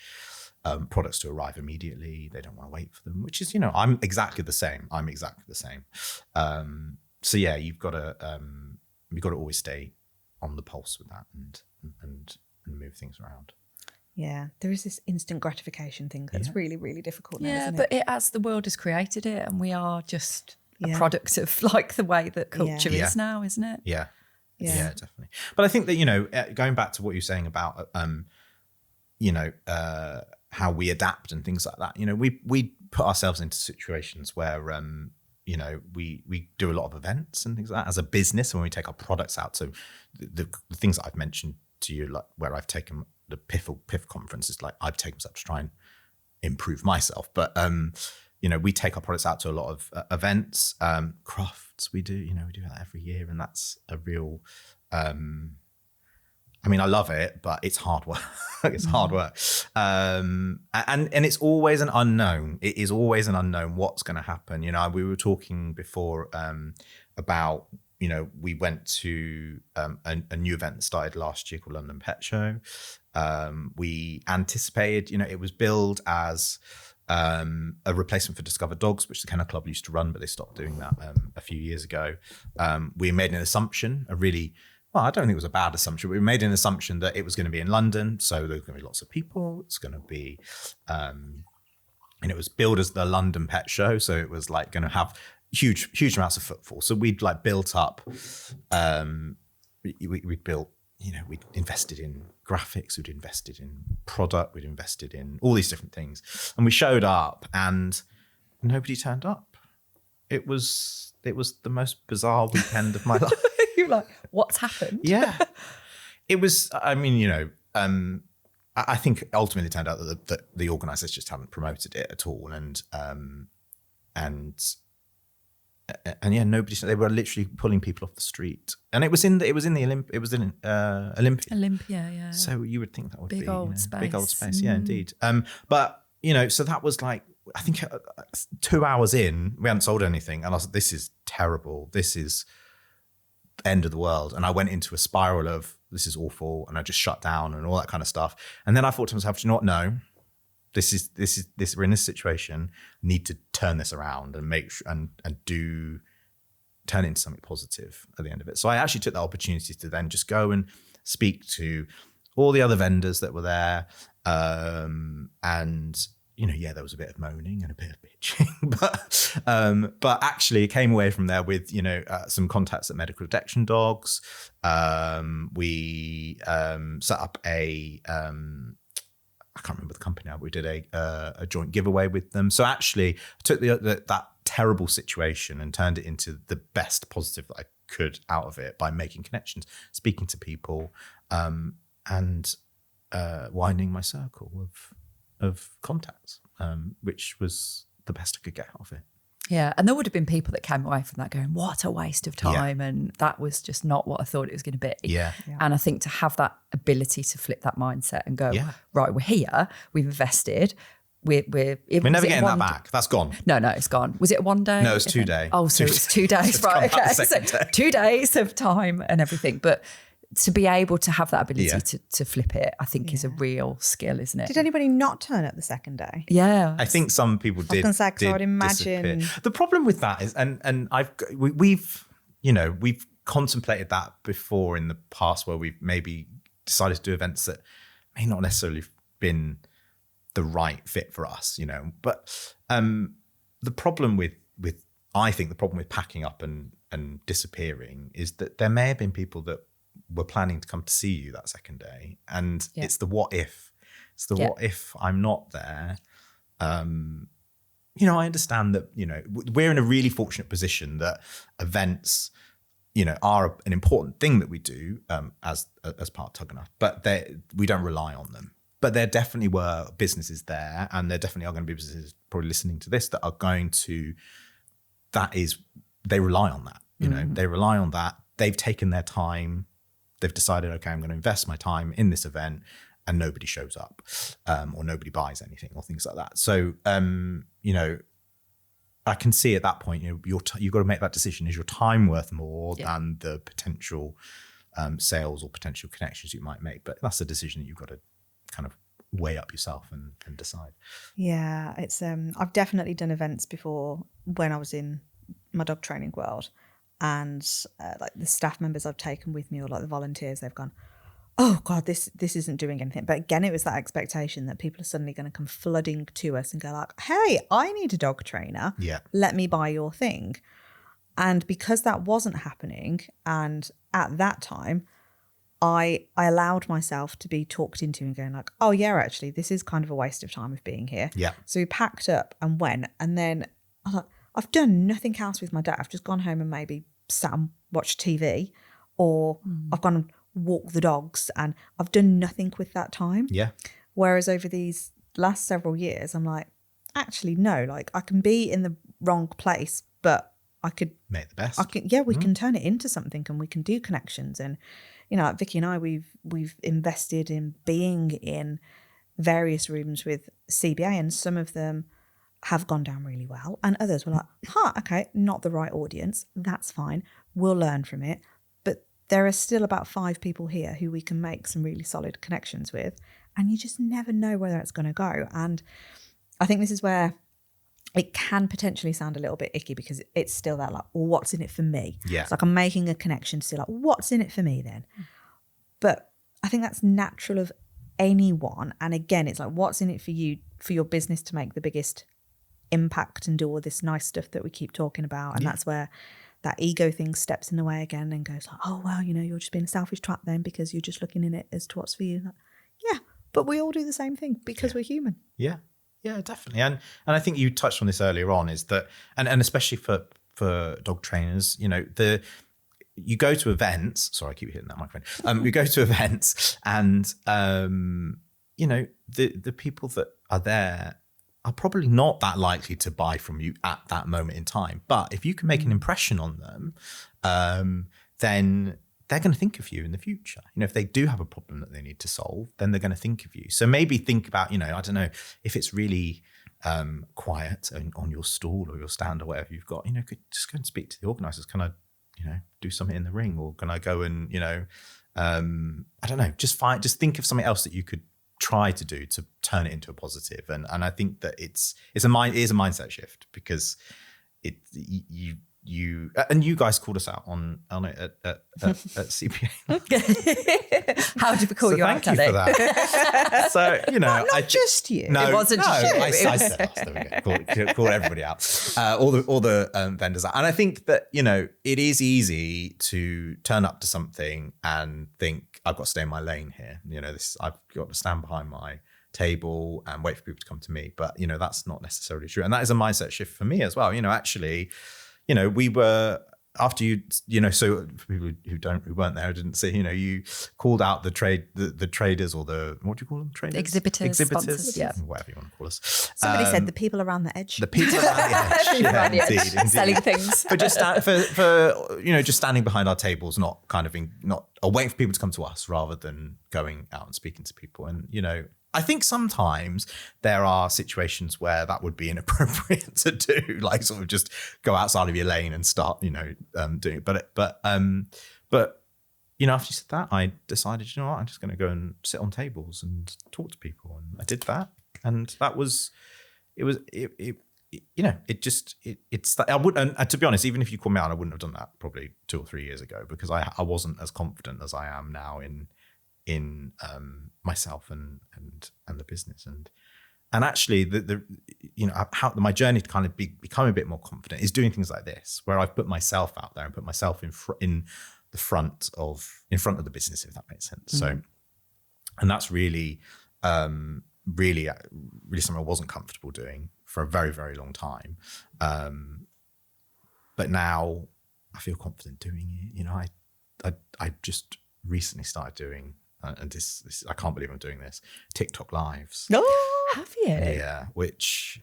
products to arrive immediately, they don't want to wait for them, which is, you know, I'm exactly the same. So yeah, you've got to always stay on the pulse with that and move things around. Yeah, there is this instant gratification thing that's really, really difficult now, isn't but it? as the world has created it, and we are just a product of like the way that culture is now, isn't it? Yeah, definitely. But I think that, you know, going back to what you're saying about, how we adapt and things like that, you know, we put ourselves into situations where, you know, we do a lot of events and things like that as a business, and when we take our products out. So the things that I've mentioned to you, like where I've taken the PIF conference, is like I've taken myself to try and improve myself. But you know, we take our products out to a lot of events, crafts. We do that every year, and that's a real. I mean, I love it, but it's hard work. It's hard work, and it's always an unknown. It is always an unknown what's going to happen. You know, we were talking before about, you know, we went to a new event that started last year called London Pet Show. We anticipated, you know, it was billed as a replacement for Discover Dogs, which the Kennel Club used to run, but they stopped doing that a few years ago. We made an assumption, well, I don't think it was a bad assumption, but we made an assumption that it was going to be in London. So there's going to be lots of people. It's going to be, and it was billed as the London Pet Show. So it was like going to have huge amounts of footfall. So we'd like built up, we'd built, you know, we'd invested in graphics, we'd invested in product, we'd invested in all these different things. And we showed up and nobody turned up. It was the most bizarre weekend of my life. You're like, what's happened? Yeah. It was, I mean, you know, I think ultimately it turned out that the organisers just hadn't promoted it at all. And yeah, they were literally pulling people off the street. And it was in Olympia. Olympia, yeah. So you would think that would be big old space. Yeah, indeed. But, you know, so that was like, I think 2 hours in, we hadn't sold anything. And I was like, this is terrible. This is end of the world. And I went into a spiral of this is awful, and I just shut down and all that kind of stuff. And then I thought to myself, do you know what? No, this is we're in this situation. I need to turn this around and make sure and turn it into something positive at the end of it. So I actually took that opportunity to then just go and speak to all the other vendors that were there, and you know, yeah, there was a bit of moaning and a bit of bitching, but actually came away from there with, you know, some contacts at Medical Detection Dogs. We set up I can't remember the company now, but we did a joint giveaway with them. So actually I took that terrible situation and turned it into the best positive that I could out of it by making connections, speaking to people, and winding my circle of contacts, which was the best I could get out of it. Yeah, and there would have been people that came away from that going, what a waste of time. Yeah. And that was just not what I thought it was going to be. Yeah. And I think to have that ability to flip that mindset and go, right, we're here, we've invested, we're never getting that back. That's gone. No, it's gone. Was it 1 day? No, it's 2 days. Oh, so it's 2 days, right? Okay, so 2 days of time and everything. But to be able to have that ability to flip it, I think is a real skill, isn't it? Did anybody not turn up the second day? Yeah. I think some people did. I would imagine. Disappear. The problem with that is, and we've contemplated that before in the past, where we've maybe decided to do events that may not necessarily have been the right fit for us, you know. But the problem with I think the problem with packing up and disappearing is that there may have been people that were planning to come to see you that second day, and it's the what if. It's the what if I'm not there. You know, I understand that, you know, we're in a really fortunate position that events, you know, are an important thing that we do as part of Tug-E-Nuff, but we don't rely on them. But there definitely were businesses there, and there definitely are going to be businesses probably listening to this that are going to, they rely on that, you know, they rely on that. They've taken their time. They've decided, okay, I'm going to invest my time in this event, and nobody shows up or nobody buys anything or things like that. So, you know, I can see at that point, you know, you've got to make that decision. Is your time worth more than the potential sales or potential connections you might make? But that's a decision that you've got to kind of weigh up yourself and decide. Yeah, it's I've definitely done events before when I was in my dog training world, and like the staff members I've taken with me, or like the volunteers, they've gone, oh God, this isn't doing anything. But again, it was that expectation that people are suddenly going to come flooding to us and go like, hey, I need a dog trainer. Yeah. Let me buy your thing. And because that wasn't happening, and at that time, I allowed myself to be talked into and going like, oh yeah, actually, this is kind of a waste of time of being here. Yeah. So we packed up and went, and then I was like, I've done nothing else with my dad. I've just gone home and maybe sat and watched TV, or I've gone and walked the dogs, and I've done nothing with that time. Yeah. Whereas over these last several years, I'm like, actually, no, like I can be in the wrong place, but I could make the best. We can turn it into something, and we can do connections. And, you know, like Vicky and I, we've invested in being in various rooms with CBA, and some of them have gone down really well, and others were like, okay, not the right audience. That's fine. We'll learn from it. But there are still about 5 people here who we can make some really solid connections with, and you just never know where that's going to go. And I think this is where it can potentially sound a little bit icky, because it's still that like, well, what's in it for me? Yeah. It's like I'm making a connection to say like, what's in it for me then? But I think that's natural of anyone. And again, it's like, what's in it for you, for your business to make the biggest impact and do all this nice stuff that we keep talking about. And that's where that ego thing steps in the way again and goes like, oh, well, you know, you're just being a selfish twat then because you're just looking in it as to what's for you. Like, yeah, but we all do the same thing because we're human. Yeah. Yeah, definitely. And I think you touched on this earlier on, is that, and especially for dog trainers, you know, you go to events, sorry, I keep hitting that microphone. We go to events, and, you know, the people that are there are probably not that likely to buy from you at that moment in time. But if you can make an impression on them, then they're going to think of you in the future. You know, if they do have a problem that they need to solve, then they're going to think of you. So maybe think about, you know, I don't know, if it's really quiet on your stall or your stand or whatever you've got, you know, could just go and speak to the organisers. Can I, you know, do something in the ring, or can I go and, you know, I don't know, just think of something else that you could try to do to turn it into a positive. And I think that it is a mindset shift, because you and you guys called us out on it at CPA. How did we call you out? Thank you for that. So, you know, not just you. No, it wasn't just you. I said us. There we go. Call everybody out. All the vendors out. And I think that, you know, it is easy to turn up to something and think, I've got to stay in my lane here. You know, I've got to stand behind my table and wait for people to come to me. But, you know, that's not necessarily true. And that is a mindset shift for me as well. You know, actually, you know, we were, after you know, so for people who weren't there, didn't see, you know, you called out the traders, or what do you call them? Traders? Exhibitors, sponsors, yeah. Whatever you want to call us. Somebody said the people around the edge. The people around the edge. Indeed. Selling things. But just for you know, just standing behind our tables, not waiting for people to come to us, rather than going out and speaking to people. And, you know, I think sometimes there are situations where that would be inappropriate to do, like sort of just go outside of your lane and start, you know, doing it. But you know, after you said that, I decided, you know what, I'm just going to go and sit on tables and talk to people, and I did that, and that was, you know, it's I wouldn't, and to be honest, even if you called me out, I wouldn't have done that probably 2 or 3 years ago, because I wasn't as confident as I am now in myself and the business. And And actually, how my journey to kind of become a bit more confident is doing things like this, where I've put myself out there and put myself in front of the business, if that makes sense. So, and that's really something I wasn't comfortable doing for a very, very long time. But now I feel confident doing it. You know, I just recently started doing, and this I can't believe I'm doing this, TikTok lives. Have you? Yeah, which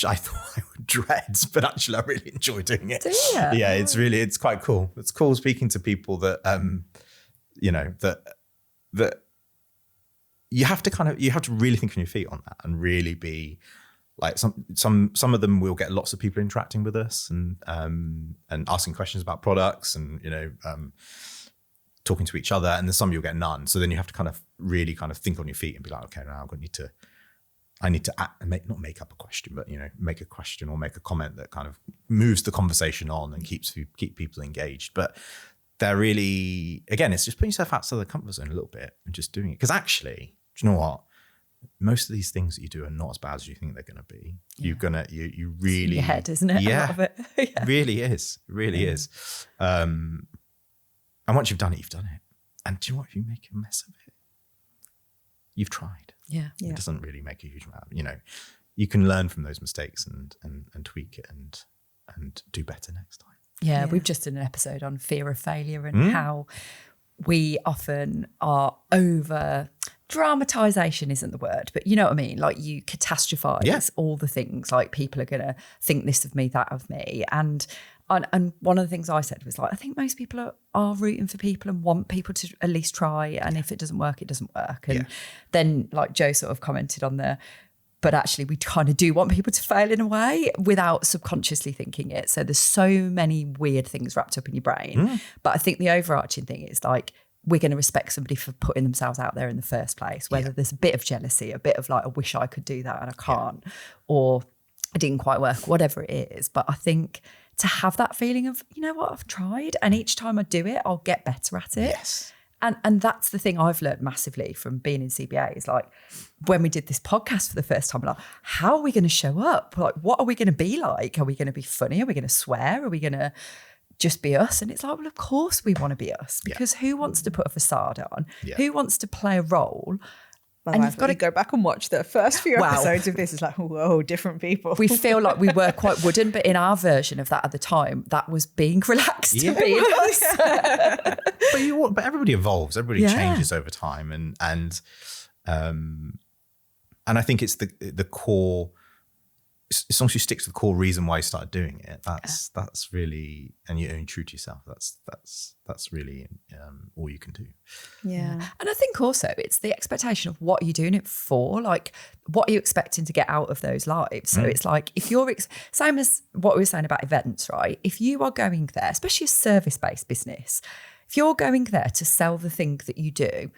I thought I would dread, but actually I really enjoy doing it. Do you? Yeah, it's quite cool. It's cool speaking to people that that you have to really think on your feet on that and really be like some of them will get lots of people interacting with us and asking questions about products and talking to each other, and then some you'll get none. So then you have to kind of really kind of think on your feet and be like, okay, now I need to not make up a question, but make a question or make a comment that kind of moves the conversation on and keep people engaged. But they're really, again, it's just putting yourself outside the comfort zone a little bit and just doing it. Because actually, do you know what? Most of these things that you do are not as bad as you think they're going to be. Yeah. You really, it's in your head, isn't it? Yeah, a lot of it. Yeah. Really is. Really is. And once you've done it. And do you know what? If you make a mess of it, you've tried. Yeah. It doesn't really make a huge amount. You can learn from those mistakes and tweak it and do better next time. Yeah, we've just done an episode on fear of failure and how we often are over dramatization isn't the word, but you know what I mean? Like you catastrophize all the things, like people are going to think this of me, that of me. And one of the things I said was like, I think most people are rooting for people and want people to at least try. And if it doesn't work, it doesn't work. And then like Joe sort of commented on but actually we kind of do want people to fail in a way without subconsciously thinking it. So there's so many weird things wrapped up in your brain. But I think the overarching thing is like, we're going to respect somebody for putting themselves out there in the first place, whether there's a bit of jealousy, a bit of like, I wish I could do that and I can't, or it didn't quite work, whatever it is. But I think to have that feeling of, you know what, I've tried and each time I do it, I'll get better at it. Yes. And that's the thing I've learned massively from being in CBA is like, when we did this podcast for the first time, like, how are we going to show up? Like, what are we going to be like? Are we going to be funny? Are we going to swear? Are we going to just be us? And it's like, well, of course we want to be us, because who wants to put a facade on? Who wants to play a role? And you've got to go back and watch the first few episodes of this. It's like, whoa, different people. We feel like we were quite wooden, but in our version of that at the time, that was being relaxed to being us. But everybody evolves. Everybody changes over time, and I think it's the core. As long as you stick to the core reason why you started doing it, that's really, and you're true to yourself. That's really all you can do. Yeah, and I think also it's the expectation of what you're doing it for. Like, what are you expecting to get out of those lives? So it's like, if you're same as what we were saying about events, right? If you are going there, especially a service-based business, if you're going there to sell the thing that you do,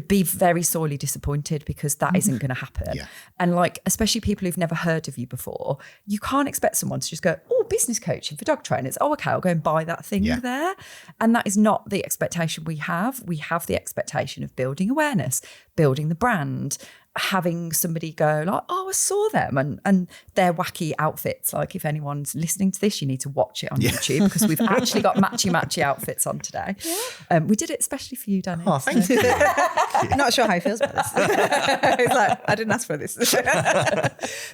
be very sorely disappointed, because that isn't going to happen. And like, especially people who've never heard of you before, you can't expect someone to just go, oh, business coaching for dog trainers. Oh, okay, I'll go and buy that thing there. And that is not the expectation we have. We have the expectation of building awareness, building the brand, having somebody go like, oh, I saw them and their wacky outfits. Like, if anyone's listening to this, you need to watch it on YouTube, because we've actually got matchy outfits on today. We did it especially for you, Danny. Oh, thank you. Not sure how he feels about this. It's like, I didn't ask for this.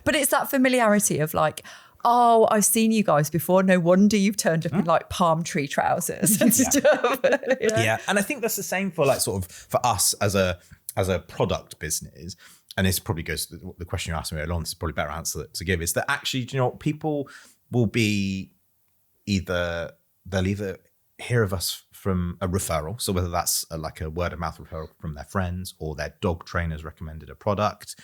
But it's that familiarity of like, oh, I've seen you guys before. No wonder you've turned up in like palm tree trousers and stuff. Yeah, and I think that's the same for like sort of for us as a product business. And this probably goes to the question you asked me earlier on. This is probably a better answer to give, is that actually, do you know what, people will be they'll either hear of us from a referral. So whether that's like a word of mouth referral from their friends, or their dog trainers recommended a product,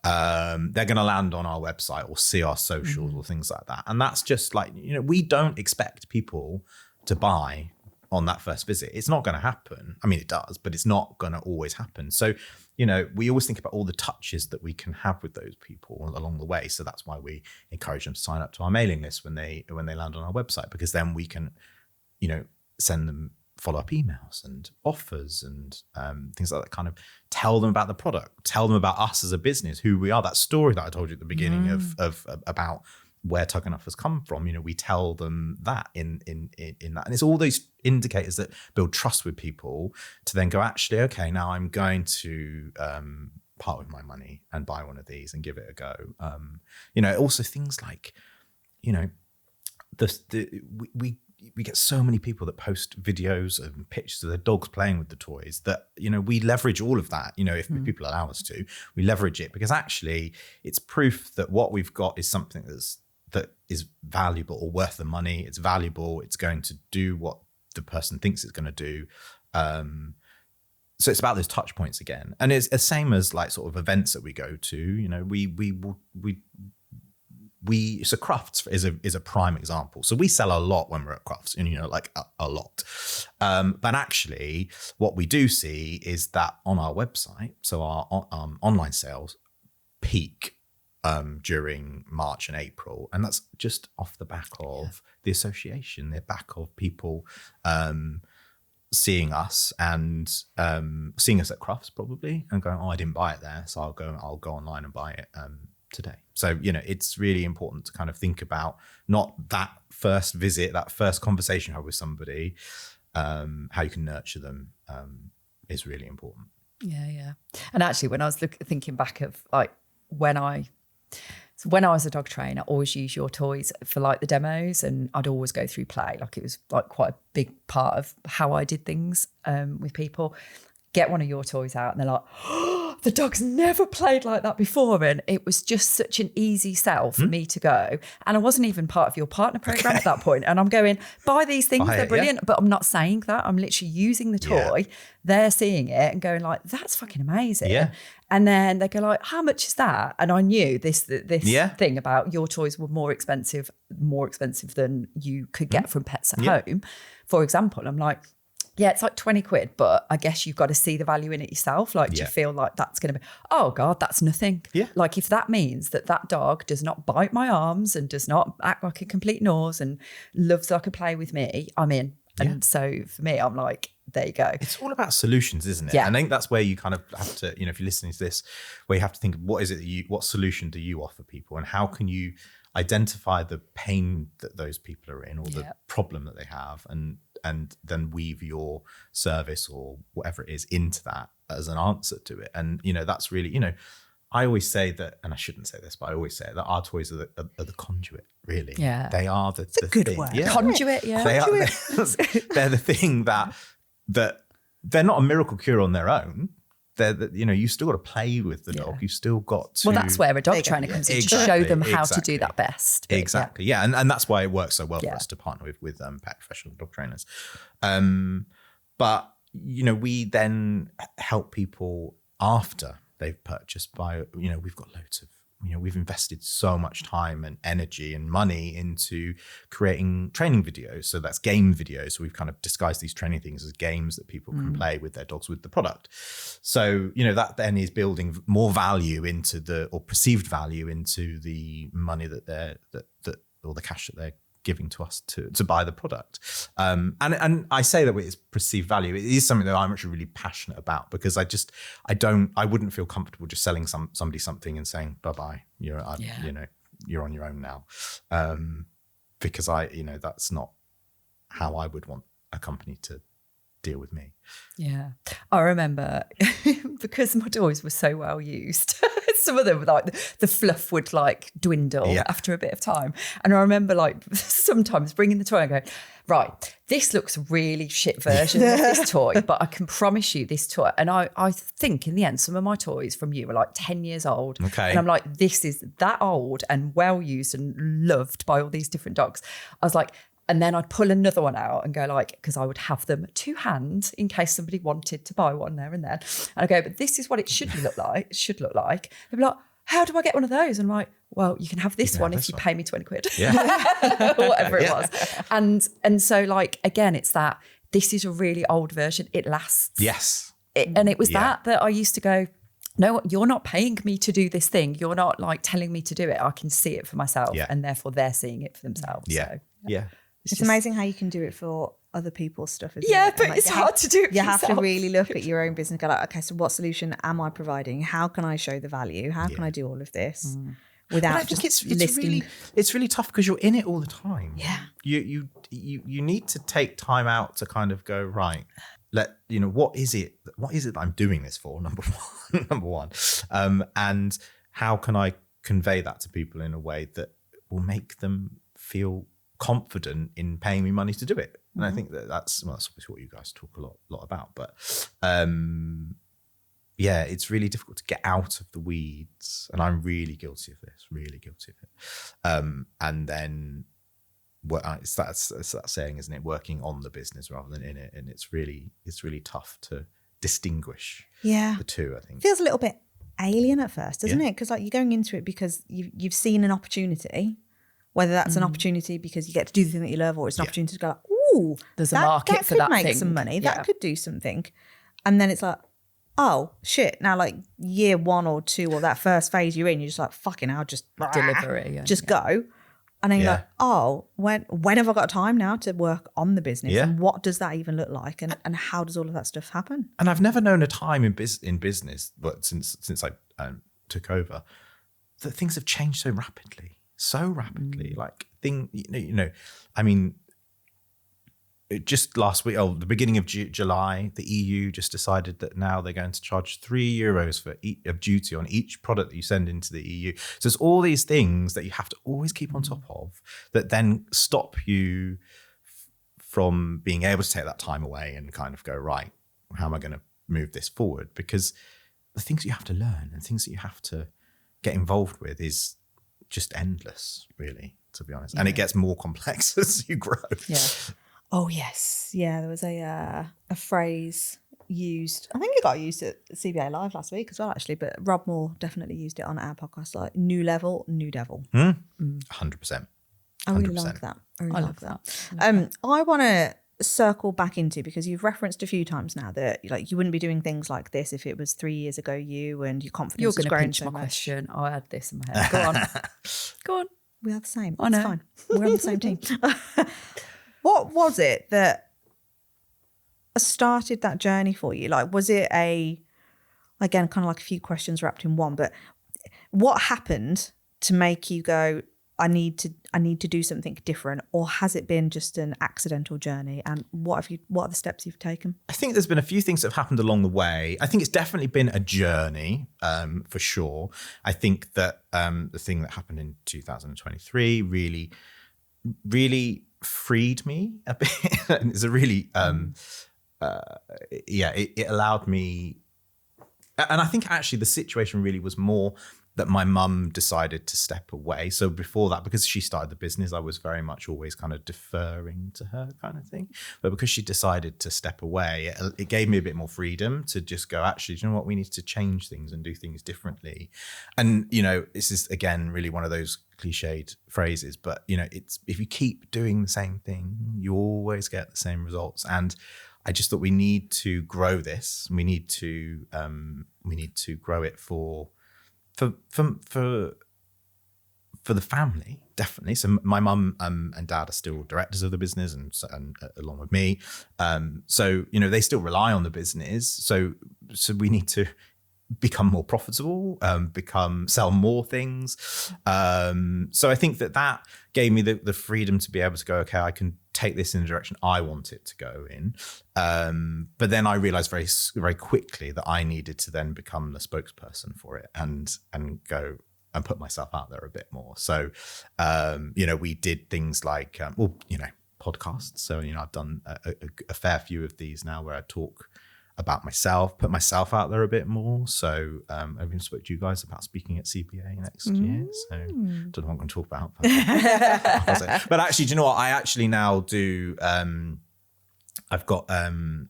they're going to land on our website or see our socials or things like that. And that's just like, we don't expect people to buy on that first visit. It's not going to happen. I mean, it does, but it's not going to always happen. So, we always think about all the touches that we can have with those people along the way. So that's why we encourage them to sign up to our mailing list when they land on our website, because then we can, send them follow-up emails and offers and things like that, kind of tell them about the product, tell them about us as a business, who we are, that story that I told you at the beginning of about where Tug-E-Nuff has come from. We tell them that in that. And it's all those indicators that build trust with people to then go, actually, okay, now I'm going to part with my money and buy one of these and give it a go. Also things like, we get so many people that post videos and pictures of their dogs playing with the toys that, we leverage all of that. If people allow us to, we leverage it because actually it's proof that what we've got is something that is valuable or worth the money. It's valuable. It's going to do what the person thinks it's going to do. So it's about those touch points again. And it's the same as like sort of events that we go to, so Crufts is a prime example. So we sell a lot when we're at Crufts, like a lot. But actually what we do see is that on our website, so our online sales peak during March and April. And that's just off the back of the association, the back of people seeing us and seeing us at Crufts probably and going, oh, I didn't buy it there, so I'll go online and buy it today. So, it's really important to kind of think about not that first visit, that first conversation you have with somebody, how you can nurture them is really important. Yeah. And actually, when I was thinking back of like when I was a dog trainer, I always use your toys for like the demos, and I'd always go through play. Like it was like quite a big part of how I did things with people. Get one of your toys out and they're like, oh, the dog's never played like that before. And it was just such an easy sell for me to go. And I wasn't even part of your partner program at that point. And I'm going, buy these things, they're brilliant. But I'm not saying that. I'm literally using the toy. They're seeing it and going like, that's fucking amazing. Yeah. And then they go like, how much is that? And I knew this thing about your toys were more expensive than you could get from Pets at Home. For example, I'm like, yeah, it's like 20 quid, but I guess you've got to see the value in it yourself. Like, do you feel like that's going to be, oh God, that's nothing. Yeah. Like if that means that dog does not bite my arms and does not act like a complete nose and loves like a play with me, I'm in. And so for me, I'm like, there you go. It's all about solutions, isn't it? Yeah. And I think that's where you kind of have to, if you're listening to this, where you have to think, what solution do you offer people and how can you identify the pain that those people are in or the problem that they have and then weave your service or whatever it is into that as an answer to it. And, that's really, I always say that, and I shouldn't say this, but I always say that our toys are the conduit, really. Yeah. They are the good thing. word. Yeah. Conduit, yeah. They're the thing that they're not a miracle cure on their own. You still got to play with the dog. You've still got to. Well, that's where a dog trainer comes in to show them how to do that best. But, exactly. Yeah. And that's why it works so well for us to partner with pet professional dog trainers. But, we then help people after they've purchased by, we've got loads of, we've invested so much time and energy and money into creating training videos. So that's game videos. So we've kind of disguised these training things as games that people can play with their dogs with the product. So, that then is building more value or perceived value into the money that or the cash that they're giving to us to buy the product. And I say that it's perceived value. It is something that I'm actually really passionate about because I wouldn't feel comfortable just selling somebody something and saying, bye-bye, you're on your own now. Because that's not how I would want a company to deal with me. Yeah. I remember because my toys were so well used, some of them like the fluff would like dwindle after a bit of time. And I remember like sometimes bringing the toy and going, right, this looks a really shit version of this toy, but I can promise you this toy. And I think in the end, some of my toys from you were like 10 years old. Okay. And I'm like, this is that old and well used and loved by all these different dogs. I was like, and then I'd pull another one out and go like, because I would have them to hand in case somebody wanted to buy one there and then. And I go, but this is what it should look like. They'd be like, how do I get one of those? And I'm like, well, you can have this one if you pay me 20 quid. Yeah. Or whatever it was. And so like, again, it's that this is a really old version. It lasts. Yes. And it was that I used to go, no, you're not paying me to do this thing. You're not like telling me to do it. I can see it for myself and therefore they're seeing it for themselves. Yeah. So, yeah. It's amazing how you can do it for other people's stuff, isn't Yeah, it? but it's hard to do it You have to yourself. really look at your own business and go like, okay, so what solution am I providing? How can I show the value? How can I do all of this without But I think just it's listing? it's really tough because you're in it all the time. Yeah. You need to take time out to kind of go, right, what is it that I'm doing this for? Number one. And how can I convey that to people in a way that will make them feel confident in paying me money to do it? And I think that's obviously what you guys talk a lot about. But it's really difficult to get out of the weeds, and I'm really guilty of this. And then it's that saying, isn't it? Working on the business rather than in it, and it's really tough to distinguish the two. I think Feels a little bit alien at first, doesn't it? Because like you're going into it because you've seen an opportunity, whether that's an opportunity because you get to do the thing that you love, or it's an opportunity to go, like, ooh, there's a market for that could make thing. some money. That could do something, and then it's like, oh shit! Now like year 1 or 2 or that first phase you're in, you're just like, fucking hell, just Deliver it, just go. And then you're like, oh, when have I got time now to work on the business? Yeah. And what does that even look like? And how does all of that stuff happen? And I've never known a time in business, but since I took over, that things have changed so rapidly. Like I mean, just last week, the beginning of July, the EU just decided that now they're going to charge €3 of duty on each product that you send into the EU. So there's all these things that you have to always keep on top of that then stop you from being able to take that time away and kind of go, right, how am I going to move this forward? Because the things you have to learn and things that you have to get involved with is just endless, really, to be honest. And it gets more complex as you grow. Yeah. Oh yes, yeah. There was a phrase used. I think it got used at CBA Live last week as well, actually. But Rob Moore definitely used it on our podcast, like new level, new devil. 100%. I really like that. I really like that. I want to circle back into, because you've referenced a few times now that like you wouldn't be doing things like this if it was 3 years ago. You and your confidence. You're going to grown pinch so my much. question. I had this in my head. Go on. Go on. We are the same. I know. It's fine. We're on the same team. What was it that started that journey for you? Like, was it again, kind of like a few questions wrapped in one, but what happened to make you go, I need to do something different? Or has it been just an accidental journey? And what are the steps you've taken? I think there's been a few things that have happened along the way. I think it's definitely been a journey, for sure. I think that the thing that happened in 2023 really freed me a bit. It's a really, it allowed me. And I think actually the situation really was more that my mum decided to step away. So before that, because she started the business, I was very much always kind of deferring to her kind of thing. But because she decided to step away, it gave me a bit more freedom to just go, actually, do you know what? We need to change things and do things differently. And, this is, again, really one of those cliched phrases, but, it's if you keep doing the same thing, you always get the same results. And I just thought we need to grow this. We need to grow it for the family, definitely. So my mum and dad are still directors of the business, and along with me. So they still rely on the business. So we need to become more profitable, sell more things. So I think that gave me the freedom to be able to go, okay, I can take this in the direction I want it to go in. But then I realized very, very quickly that I needed to then become the spokesperson for it and go and put myself out there a bit more. So, we did things like, podcasts. So, I've done a fair few of these now where I talk about myself, put myself out there a bit more. So I've even spoke to you guys about speaking at CBA next year. So don't know what I'm going to talk about. But actually, do you know what? I actually now do, I've got in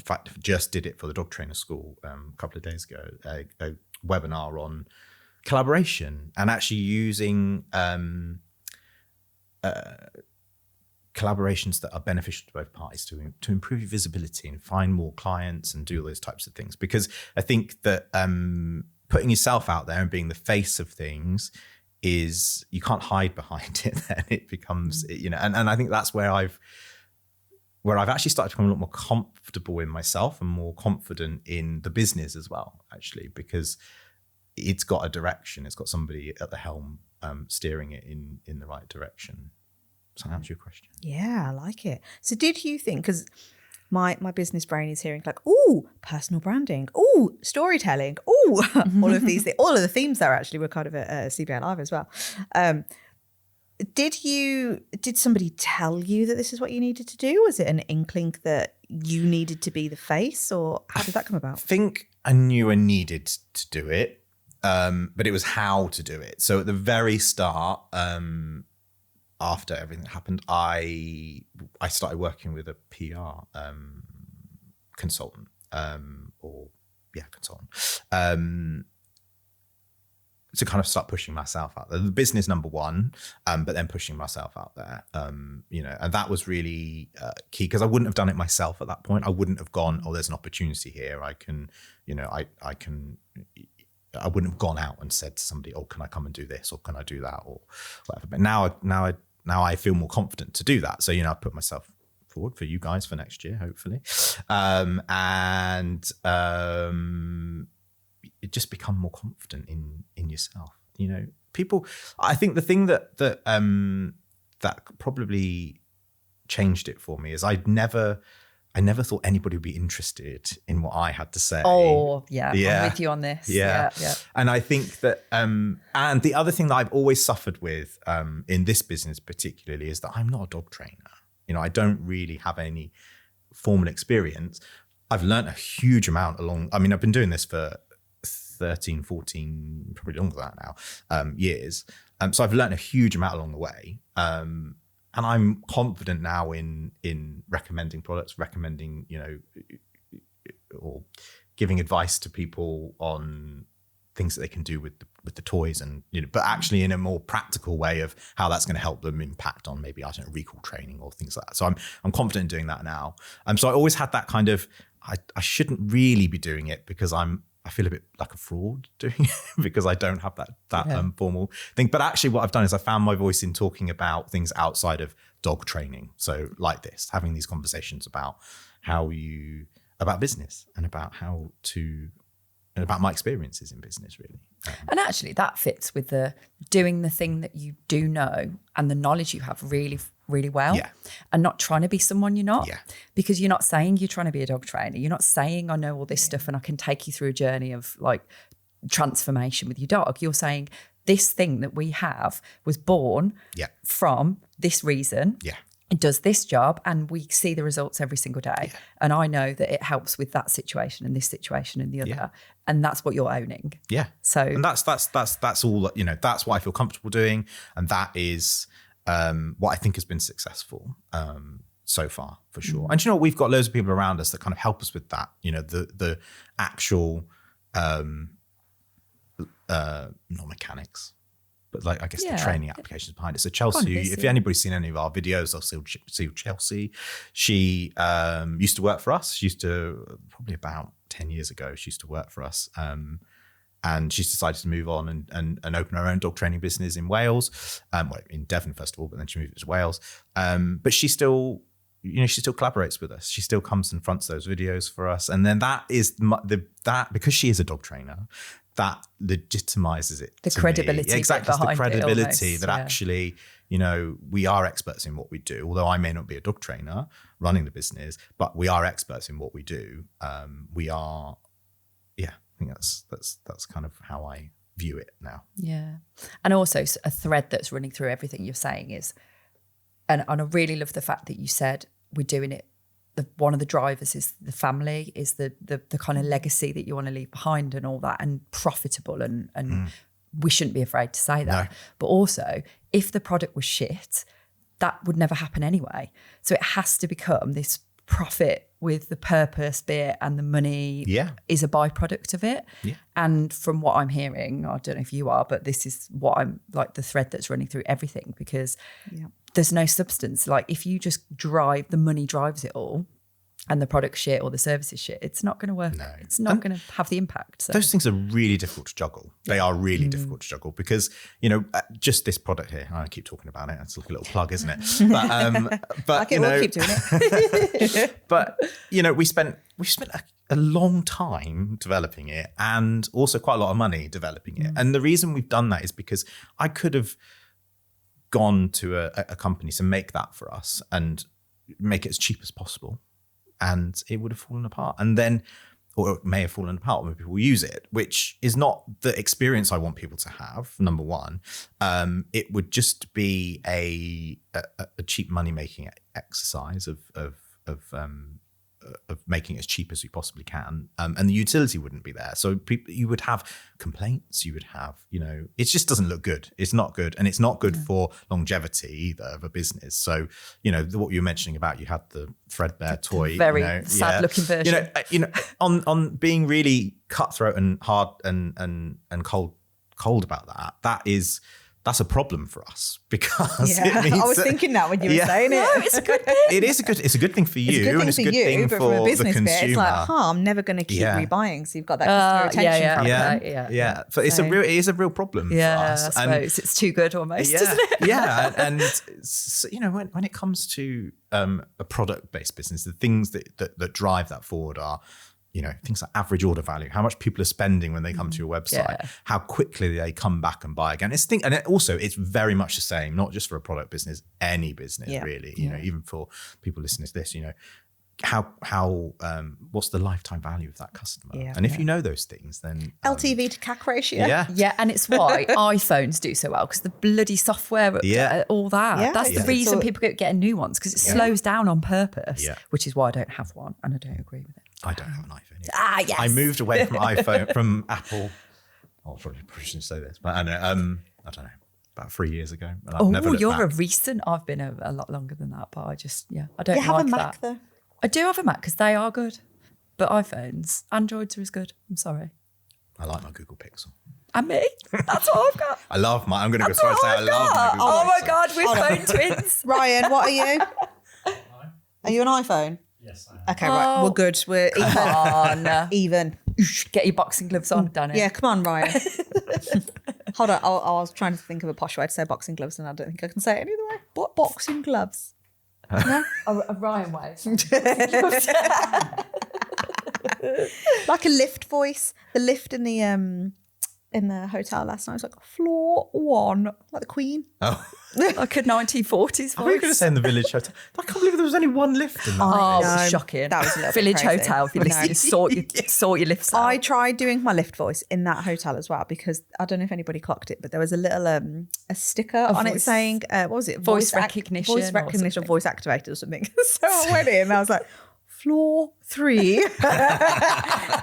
fact, just did it for the dog trainer school a couple of days ago, a webinar on collaboration and actually using collaborations that are beneficial to both parties to improve your visibility and find more clients and do all those types of things. Because I think that putting yourself out there and being the face of things is you can't hide behind it. Then it becomes, and I think that's where I've actually started to become a lot more comfortable in myself and more confident in the business as well, actually, because it's got a direction. It's got somebody at the helm steering it in the right direction. Does that answer your question? Yeah, I like it. So did you think, because my business brain is hearing like, ooh, personal branding, ooh, storytelling, ooh, all of these things, all of the themes there actually were kind of at CBA Live as well. Did somebody tell you that this is what you needed to do? Was it an inkling that you needed to be the face, or how did that come about? I think I knew I needed to do it, but it was how to do it. So at the very start, after everything that happened, I started working with a PR consultant, to kind of start pushing myself out there. The business number one, but then pushing myself out there, and that was really key, because I wouldn't have done it myself at that point. I wouldn't have gone, oh, there's an opportunity here. I wouldn't have gone out and said to somebody, oh, can I come and do this, or can I do that, or whatever. But now I feel more confident to do that. So, I put myself forward for you guys for next year, hopefully. It just become more confident in yourself. People, I think the thing that probably changed it for me is I never thought anybody would be interested in what I had to say. Oh, yeah. I'm with you on this. Yeah. And I think that, and the other thing that I've always suffered with in this business particularly is that I'm not a dog trainer. I don't really have any formal experience. I've learned a huge amount I've been doing this for 13, 14, probably longer than that now, years. So I've learned a huge amount along the way. And I'm confident now in recommending products, or giving advice to people on things that they can do with the toys, and but actually in a more practical way of how that's going to help them impact on maybe, I don't know, recall training or things like that. So I'm confident in doing that now. So I always had that kind of, I shouldn't really be doing it because I feel a bit like a fraud doing it because I don't have that formal thing. But actually what I've done is I found my voice in talking about things outside of dog training. So like this, having these conversations about about business and about and about my experiences in business, really. And actually that fits with the doing the thing that you do know and the knowledge you have really, really well. Yeah. And not trying to be someone you're not. Yeah. Because you're not saying you're trying to be a dog trainer. You're not saying I know all this stuff and I can take you through a journey of like transformation with your dog. You're saying this thing that we have was born from this reason. Yeah. It does this job and we see the results every single day. Yeah. And I know that it helps with that situation and this situation and the other. Yeah. And that's what you're owning. Yeah. So, and that's all, that's what I feel comfortable doing. And that is what I think has been successful so far, for sure. And we've got loads of people around us that kind of help us with that. The actual, not mechanics, but like, I guess the training applications behind it. So Chelsea, if anybody's seen any of our videos, they'll see Chelsea. She used to work for us. She used to, probably about 10 years ago, she used to work for us. And she's decided to move on and open her own dog training business in Wales, in Devon first of all, but then she moved to Wales. But she still, she still collaborates with us. She still comes and fronts those videos for us. And then that is that because she is a dog trainer, that legitimizes it. The credibility. Exactly. It's the credibility that almost, actually, we are experts in what we do. Although I may not be a dog trainer running the business, but we are experts in what we do. We are, I think that's kind of how I view it now. Yeah. And also a thread that's running through everything you're saying is, and I really love the fact that you said we're doing it. One of the drivers is the family, is the kind of legacy that you want to leave behind and all that, and profitable and we shouldn't be afraid to say that. No. But also, if the product was shit, that would never happen anyway. So it has to become this profit with the purpose bit, and the money is a byproduct of it. Yeah. And from what I'm hearing, I don't know if you are, but this is what I'm like, the thread that's running through everything, because there's no substance. Like if you just the money drives it all, and the product shit or the services shit, it's not going to work. No. It's not going to have the impact. So. Those things are really difficult to juggle. They are really difficult to juggle because, just this product here, I keep talking about it. It's like a little plug, isn't it? But we'll keep doing it. But, we spent a long time developing it and also quite a lot of money developing it. And the reason we've done that is because I could have gone to a company to make that for us and make it as cheap as possible. And it would have fallen apart. And then, or it may have fallen apart when people use it, which is not the experience I want people to have, number one. It would just be a cheap money-making exercise of making it as cheap as we possibly can. And the utility wouldn't be there. So you would have complaints, you would have, it just doesn't look good. It's not good. And it's not good for longevity either of a business. So, what you were mentioning about, you had the threadbare toy. Very sad looking version. On being really cutthroat and hard and cold about that's a problem for us because it means I was thinking that when you were saying it. No, it's a good thing. It's a good thing for you, and it's a good thing for from a business the consumer. Bit, it's like, I'm never going to keep rebuying. So you've got that customer retention problem. Yeah. So it is a real problem for us. I suppose it's too good almost, isn't it? Yeah, and when it comes to a product-based business, the things that drive that forward are, things like average order value, how much people are spending when they come to your website, how quickly they come back and buy again. It's very much the same, not just for a product business, any business really, even for people listening to this, how what's the lifetime value of that customer? And if you know those things, then LTV to CAC ratio. Yeah, and it's why iPhones do so well, because the bloody software, all that. Yeah. That's the reason people get getting new ones, because it slows down on purpose, which is why I don't have one, and I don't agree with it. I don't have an iPhone either. Yes. I moved away from Apple. I probably shouldn't say this, but I don't know, about 3 years ago. And I've never looked back. A recent. I've been a lot longer than that, but I just I don't. You have like a Mac that. though. I do have a Mac because they are good, but iPhones, Androids are as good. I'm sorry. I like my Google Pixel. And me. That's what I've got. I'm going to go so and say I love my Google Pixel. Oh my God, we're phone twins. Ryan, what are you? Are you an iPhone? Yes, I am. Okay, right. We're good. We're even. Come on. Even. Get your boxing gloves on, Danny. Yeah, come on, Ryan. Hold on. I was trying to think of a posh way to say boxing gloves, and I don't think I can say it any other way. What boxing gloves? No? A Ryan way. Like a lift voice. The lift in the hotel last night was like floor 1, like the Queen. Oh. Like a 1940s voice. I was going to say in the Village Hotel. I can't believe there was only one lift in that. Oh, No, it was shocking. that was a little bit Village crazy. Hotel, if you listen, sort your lifts out. I tried doing my lift voice in that hotel as well, because I don't know if anybody clocked it, but there was a little a sticker on it saying, what was it? Voice recognition Voice or recognition, something. voice activated or something. So I went in and I was like, floor 3.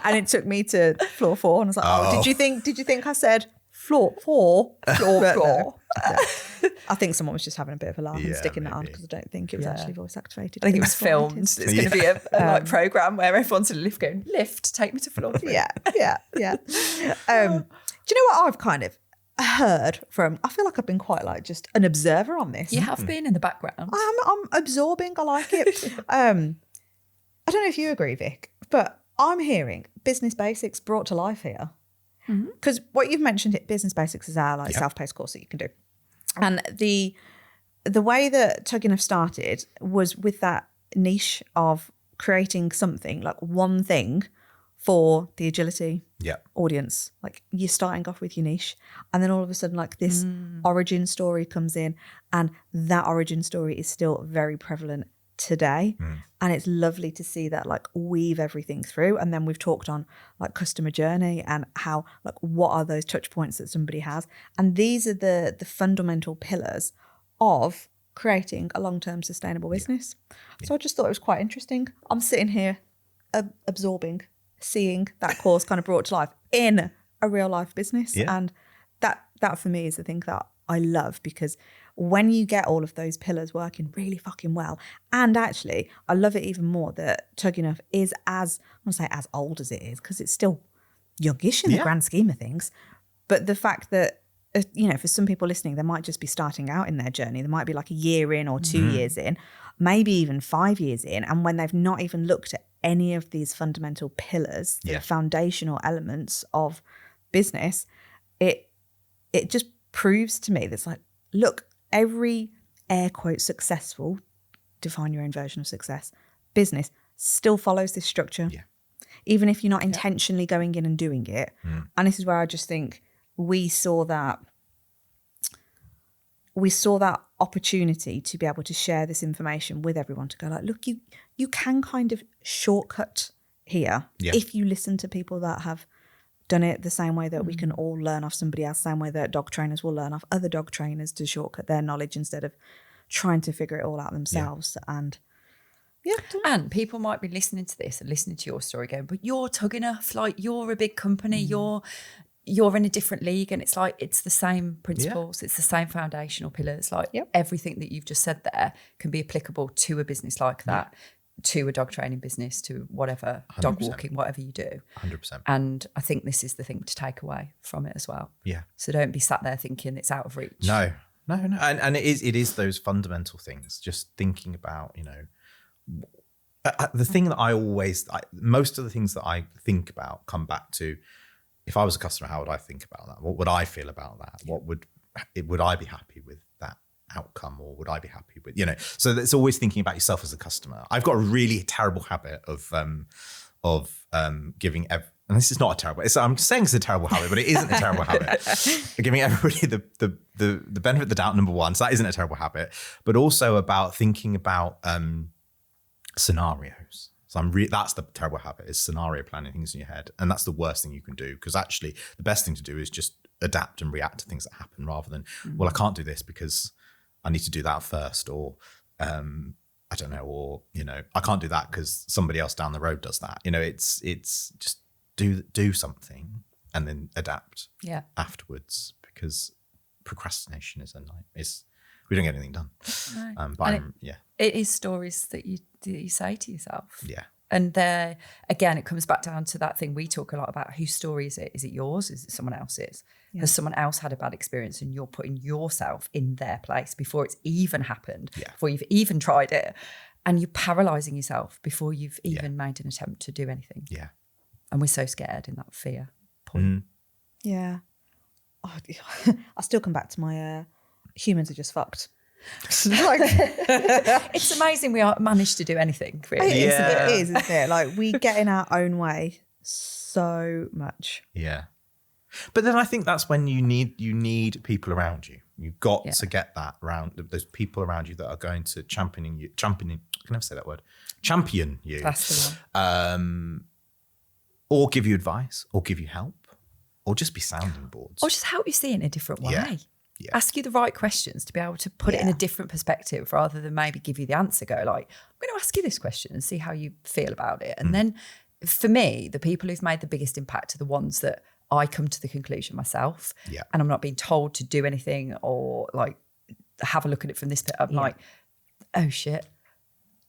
And it took me to floor 4. And I was like, did you think I said floor 4? Floor. I think someone was just having a bit of a laugh and sticking that on, because I don't think it was actually voice activated. I think it was filmed. It's going to be a program where everyone's in a lift going, lift, take me to floor 3. Yeah. Do you know what I've kind of heard from? I feel like I've been quite like just an observer on this. You have been in the background. I'm absorbing. I like it. I don't know if you agree, Vic, but I'm hearing business basics brought to life here. Because what you've mentioned, business basics is our self-paced course that you can do. And the way that Tug-E-Nuff started was with that niche of creating something, like one thing for the agility audience. Like you're starting off with your niche, and then all of a sudden like this origin story comes in, and that origin story is still very prevalent today. And it's lovely to see that like weave everything through. And then we've talked on like customer journey and how like what are those touch points that somebody has, and these are the fundamental pillars of creating a long-term sustainable business. So I just thought it was quite interesting. I'm sitting here absorbing, seeing that course kind of brought to life in a real life business. And that for me is the thing that I love, because when you get all of those pillars working really fucking well, and actually I love it even more that Tug-E-Nuff is as old as it is, because it's still youngish in the grand scheme of things, but the fact that for some people listening, they might just be starting out in their journey. They might be like a year in or 2 years in, maybe even 5 years in. And when they've not even looked at any of these fundamental pillars, the foundational elements of business, it just proves to me that's like, look, every air quote successful, define your own version of success, business still follows this structure. Yeah. Even if you're not intentionally going in and doing it. And this is where I just think we saw that opportunity to be able to share this information with everyone, to go like, look, you can kind of shortcut here if you listen to people that have done it the same way that we can all learn off somebody else, same way that dog trainers will learn off other dog trainers to shortcut their knowledge instead of trying to figure it all out themselves. And and people might be listening to this and listening to your story going, but you're Tug-E-Nuff, like you're a big company, you're in a different league, and it's like, it's the same principles, it's the same foundational pillars, like everything that you've just said there can be applicable to a business like that, to a dog training business, to whatever, 100%. Dog walking, whatever you do. 100%. And I think this is the thing to take away from it as well. Yeah. So don't be sat there thinking it's out of reach. No. And it is those fundamental things, just thinking about, the thing that most of the things that I think about come back to, if I was a customer, how would I think about that? What would I feel about that? What would I be happy with that outcome, or would I be happy with, so it's always thinking about yourself as a customer. I've got a really terrible habit of giving and this is not a terrible, I'm saying it's a terrible habit, but it isn't a terrible habit. Giving everybody the benefit of the doubt, number one. So that isn't a terrible habit, but also about thinking about scenarios. So that's the terrible habit, is scenario planning things in your head. And that's the worst thing you can do, because actually the best thing to do is just adapt and react to things that happen, rather than, well, I can't do this because I need to do that first, or I don't know, or, I can't do that because somebody else down the road does that. It's just do something and then adapt afterwards, because procrastination is we don't get anything done. No. It is stories that you say to yourself. Yeah. And there, again, it comes back down to that thing we talk a lot about. Whose story is it? Is it yours? Is it someone else's? Yeah. Has someone else had a bad experience and you're putting yourself in their place before it's even happened, before you've even tried it, and you're paralysing yourself before you've even made an attempt to do anything. Yeah. And we're so scared in that fear point. Yeah. Oh, I still come back to my humans are just fucked. It's amazing we managed to do anything, really. It is, isn't it? Like, we get in our own way so much. Yeah. But then I think that's when you need people around you. You've got to get that around, those people around you that are going to champion you. I can never say that word. Champion you. That's the one. Or give you advice, or give you help, or just be sounding boards. Or just help you see it in a different way. Yeah. Ask you the right questions to be able to put it in a different perspective, rather than maybe give you the answer. Go like, I'm going to ask you this question and see how you feel about it. And then for me, the people who've made the biggest impact are the ones that I come to the conclusion myself, and I'm not being told to do anything or like have a look at it from this bit. I'm like, oh shit,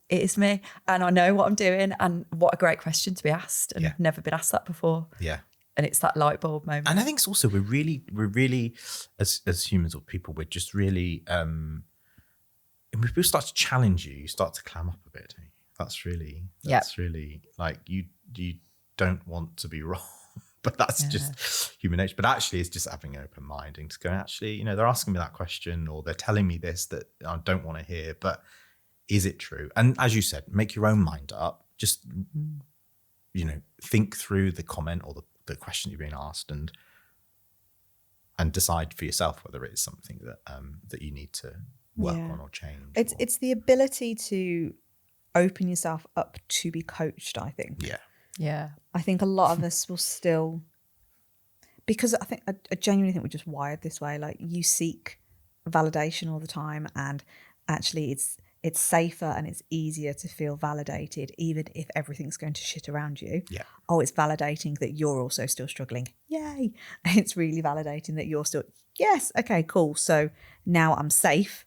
it is me, and I know what I'm doing, and what a great question to be asked, and I've never been asked that before. Yeah. And it's that light bulb moment. And I think it's also, we're really as humans or people, we're just really, when people start to challenge you start to clam up a bit. Don't you? That's really like, you don't want to be wrong, but that's just human nature. But actually it's just having an open mind and just going, actually, they're asking me that question, or they're telling me this that I don't want to hear, but is it true? And as you said, make your own mind up. Just, think through the comment or the question you're being asked, and decide for yourself whether it is something that you need to work on or change. It's the ability to open yourself up to be coached, I think. Yeah. I think a lot of us will still, because I genuinely think we're just wired this way. Like, you seek validation all the time, and actually it's safer and it's easier to feel validated, even if everything's going to shit around you. Yeah. Oh, it's validating that you're also still struggling. Yay. It's really validating that you're still, yes, okay, cool. So now I'm safe.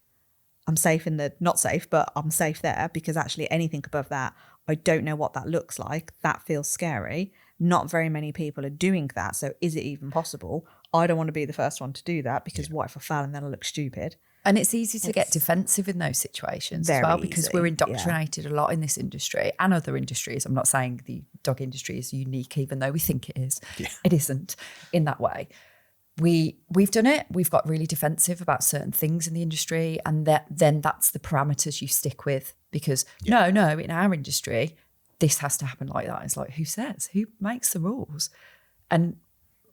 I'm safe in the not safe, but I'm safe there, because actually anything above that, I don't know what that looks like. That feels scary. Not very many people are doing that. So is it even possible? I don't want to be the first one to do that because what if I fail and then I look stupid? And it's easy to get defensive in those situations as well, because we're indoctrinated a lot in this industry and other industries. I'm not saying the dog industry is unique, even though we think it is. Yeah. It isn't in that way. We've done it. We've got really defensive about certain things in the industry, and then that's the parameters you stick with, because no, in our industry, this has to happen like that. It's like, who says? Who makes the rules? And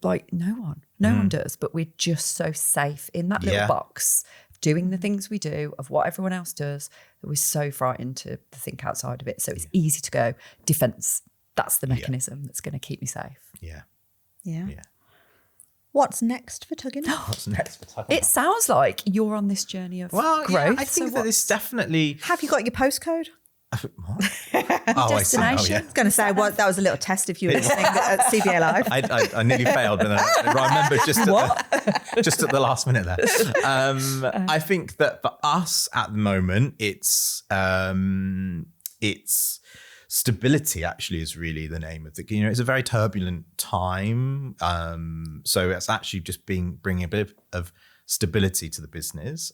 like, no one does. But we're just so safe in that little box, doing the things we do, of what everyone else does, that we're so frightened to think outside of it. So it's easy to go defense. That's the mechanism that's going to keep me safe. Yeah. What's next for Tug-E-Nuff? What's next for Tug-E-Nuff? It sounds like you're on this journey of growth. Yeah, I think that it's definitely... Have you got your postcode? What? Destination. I was going to say, that was a little test if you were listening at CBA Live. I nearly failed, but I remember just at the last minute there. I think that for us at the moment, it's stability actually is really the name of the, it's a very turbulent time. So it's actually just bringing a bit of stability to the business.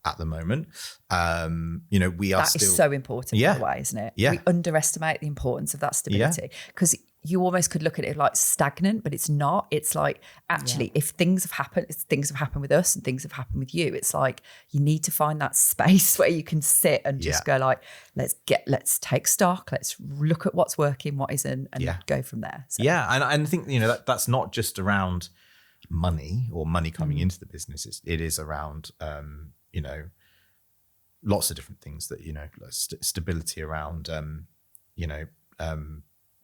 At the moment, we are that still... is so important, by the way, isn't it? Yeah. We underestimate the importance of that stability, because you almost could look at it like stagnant, but it's not. It's like, actually, if things have happened with us and things have happened with you, it's like you need to find that space where you can sit and just go like, let's take stock, let's look at what's working, what isn't, and go from there. So. Yeah, and I think that's not just around money or money coming into the business. It is around lots of different things that, like stability around,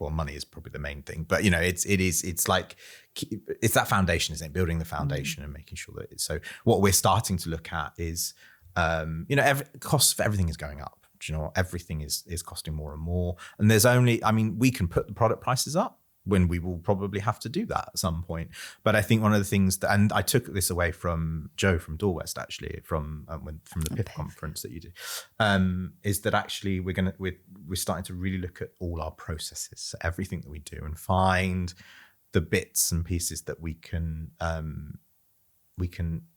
well, money is probably the main thing, but it's like, it's that foundation, isn't it? Building the foundation and making sure that so what we're starting to look at is, costs for everything is going up. Do you know what? Everything is costing more and more. And there's only, we can put the product prices up when we will probably have to do that at some point. But I think one of the things that, and I took this away from Joe from Door West, actually, from the PIF conference that you did, is that actually we're starting to really look at all our processes, so everything that we do, and find the bits and pieces that we can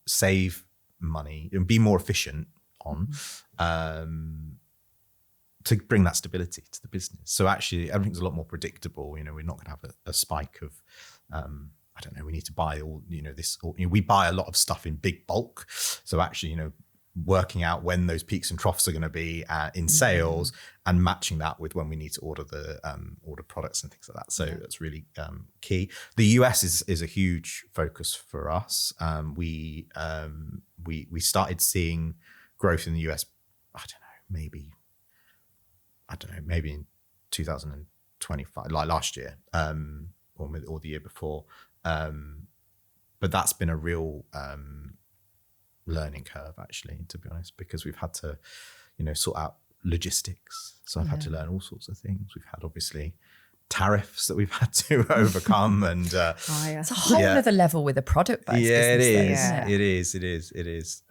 save money and be more efficient on, to bring that stability to the business. So actually everything's a lot more predictable. We're not going to have a spike of, we need to buy all, we buy a lot of stuff in big bulk. So actually, working out when those peaks and troughs are going to be in sales and matching that with when we need to order order products and things like that. So that's really key. The US is a huge focus for us. We started seeing growth in the US, maybe in 2025, like last year, or the year before. But that's been a real learning curve, actually, to be honest, because we've had to, sort out logistics. So I've had to learn all sorts of things. We've had, obviously, tariffs that we've had to overcome, and it's a whole other level with a product-based business. It is.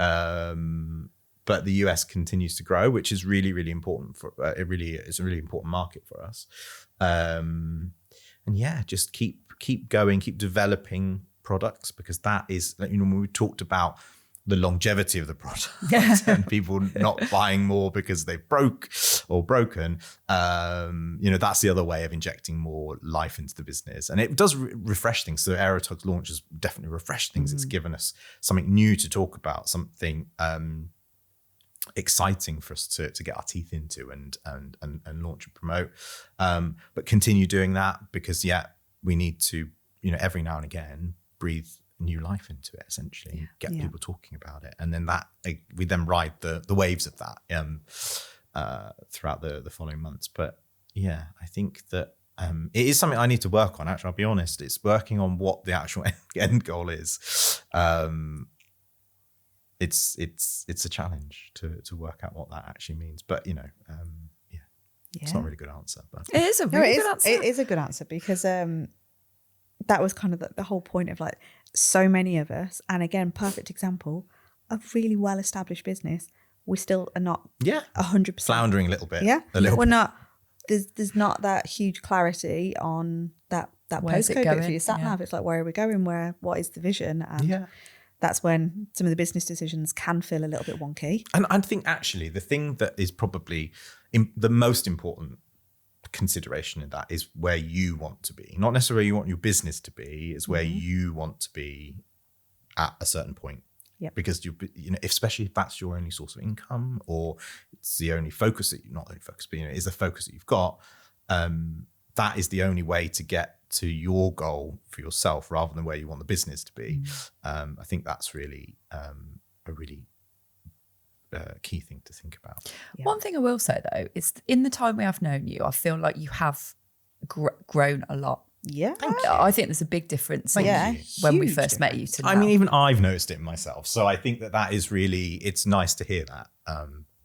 But the US continues to grow, which is really, really important for it's a really important market for us. And just keep going, keep developing products, because that is, when we talked about the longevity of the product and people not buying more because they've broken, that's the other way of injecting more life into the business. And it does refresh things. So AeroTug's launch has definitely refreshed things. It's given us something new to talk about, something exciting for us to get our teeth into and launch and promote, but continue doing that, because we need to every now and again breathe new life into it, essentially, get people talking about it, and then we then ride the waves of that throughout the following months. But I think that it is something I need to work on, actually. I'll be honest, it's working on what the actual end goal is. It's a challenge to work out what that actually means. But it's not a really good answer. But it is a really good answer. It is a good answer, because that was kind of the whole point of, like, so many of us, and again, perfect example, a really well-established business, we still are not 100% floundering a little bit. We're not. There's not that huge clarity on that that Where's it postcode bit for going? your sat nav. It's like, where are we going? What is the vision? And that's when some of the business decisions can feel a little bit wonky. And I think actually the thing that is probably the most important consideration in that is where you want to be. Not necessarily you want your business to be, it's where you want to be at a certain point. Yep. Because especially if that's your only source of income, or it's the only focus that not only focus, but is the focus that you've got. That is the only way to get to your goal for yourself, rather than where you want the business to be. I think that's really a really key thing to think about. Yeah. One thing I will say though is, in the time we have known you, I feel like you have grown a lot. Yeah, I think there's a big difference when we first met you to now. I mean, even I've noticed it myself. So I think that is really, it's nice to hear that,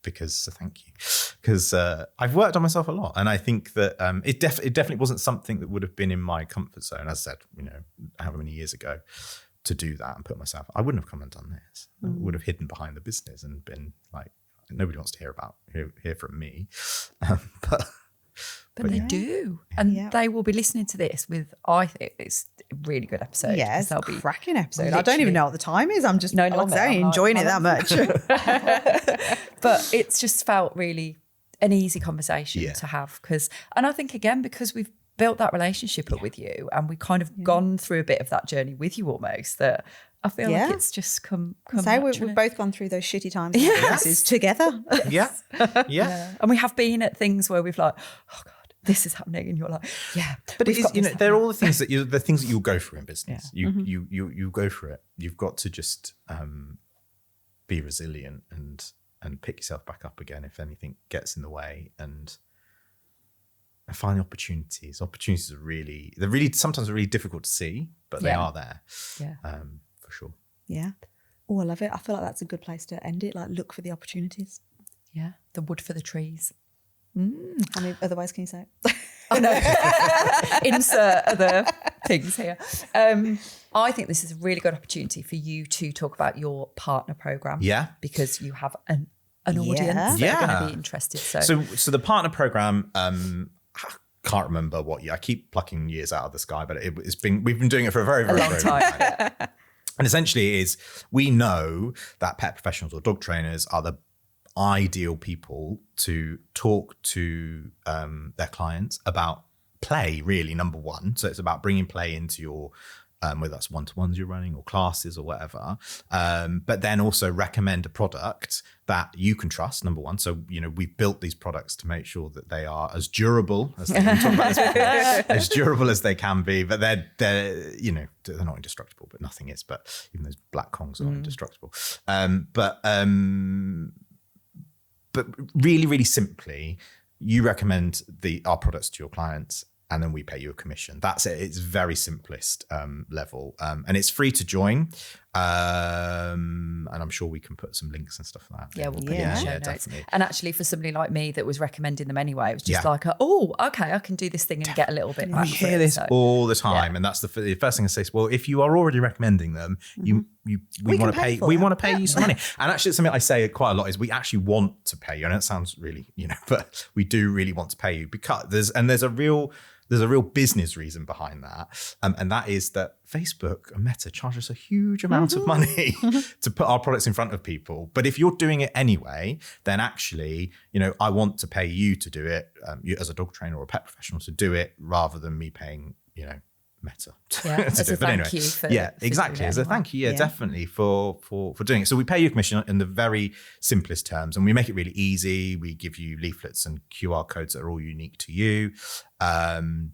because thank you. Because I've worked on myself a lot, and I think that it definitely wasn't something that would have been in my comfort zone, as I said, however many years ago, to do that and put myself, I wouldn't have come and done this. I would have hidden behind the business and been like, nobody wants to hear from me. But they do. And they will be listening to this with, I think it's a really good episode. Yeah, it's a be cracking episode. I don't even know what the time is. I'm just enjoying it that much. But it's just felt really an easy conversation to have. And I think, again, because we've built that relationship up with you, and we've kind of gone through a bit of that journey with you almost, that I feel like it's just come we've both gone through those shitty times together. Yeah. And we have been at things where we've like, oh God, this is happening, and you're like, but it is, they're all the things that you'll go through in business. You go through it. You've got to just be resilient and pick yourself back up again if anything gets in the way, and find opportunities. Opportunities are really sometimes really difficult to see, but they are there. For sure. Yeah. Oh, I love it. I feel like that's a good place to end it. Like, look for the opportunities. Yeah. The wood for the trees. How many other ways can you say it? I know. Insert other things here. I think this is a really good opportunity for you to talk about your partner program. Yeah. Because you have an audience that are going to be interested. So the partner program, I can't remember what year. I keep plucking years out of the sky, but we've been doing it for a very, very long time. And essentially it is, we know that pet professionals or dog trainers are the ideal people to talk to their clients about play, really, number one. So it's about bringing play into your, whether that's one-to-ones you're running or classes or whatever, but then also recommend a product that you can trust, number one. So, we've built these products to make sure that they are as durable as they can, talk about this before, as durable as they can be, but they're not indestructible, but nothing is, but even those black Kongs are not indestructible. But really, really simply, you recommend our products to your clients, and then we pay you a commission. That's it. It's very simplest level. And it's free to join. And I'm sure we can put some links and stuff like that. Yeah, we'll put it in the show notes. Definitely. And actually, for somebody like me that was recommending them anyway, it was just like, okay, I can do this thing and get a little bit back. We hear this all the time. And that's the first thing I say is, well, if you are already recommending them, we want to pay. We want to pay you some money. And actually, it's something I say quite a lot is, we actually want to pay you. And it sounds really, but we do really want to pay you, because there's a real business reason behind that. And that is that Facebook and Meta charge us a huge amount of money to put our products in front of people. But if you're doing it anyway, then actually, I want to pay you to do it, you as a dog trainer or a pet professional to do it, rather than me paying, Meta as a thank you for exactly, as a thank you, definitely for doing it. So we pay you a commission in the very simplest terms, and we make it really easy. We give you leaflets and QR codes that are all unique to you, and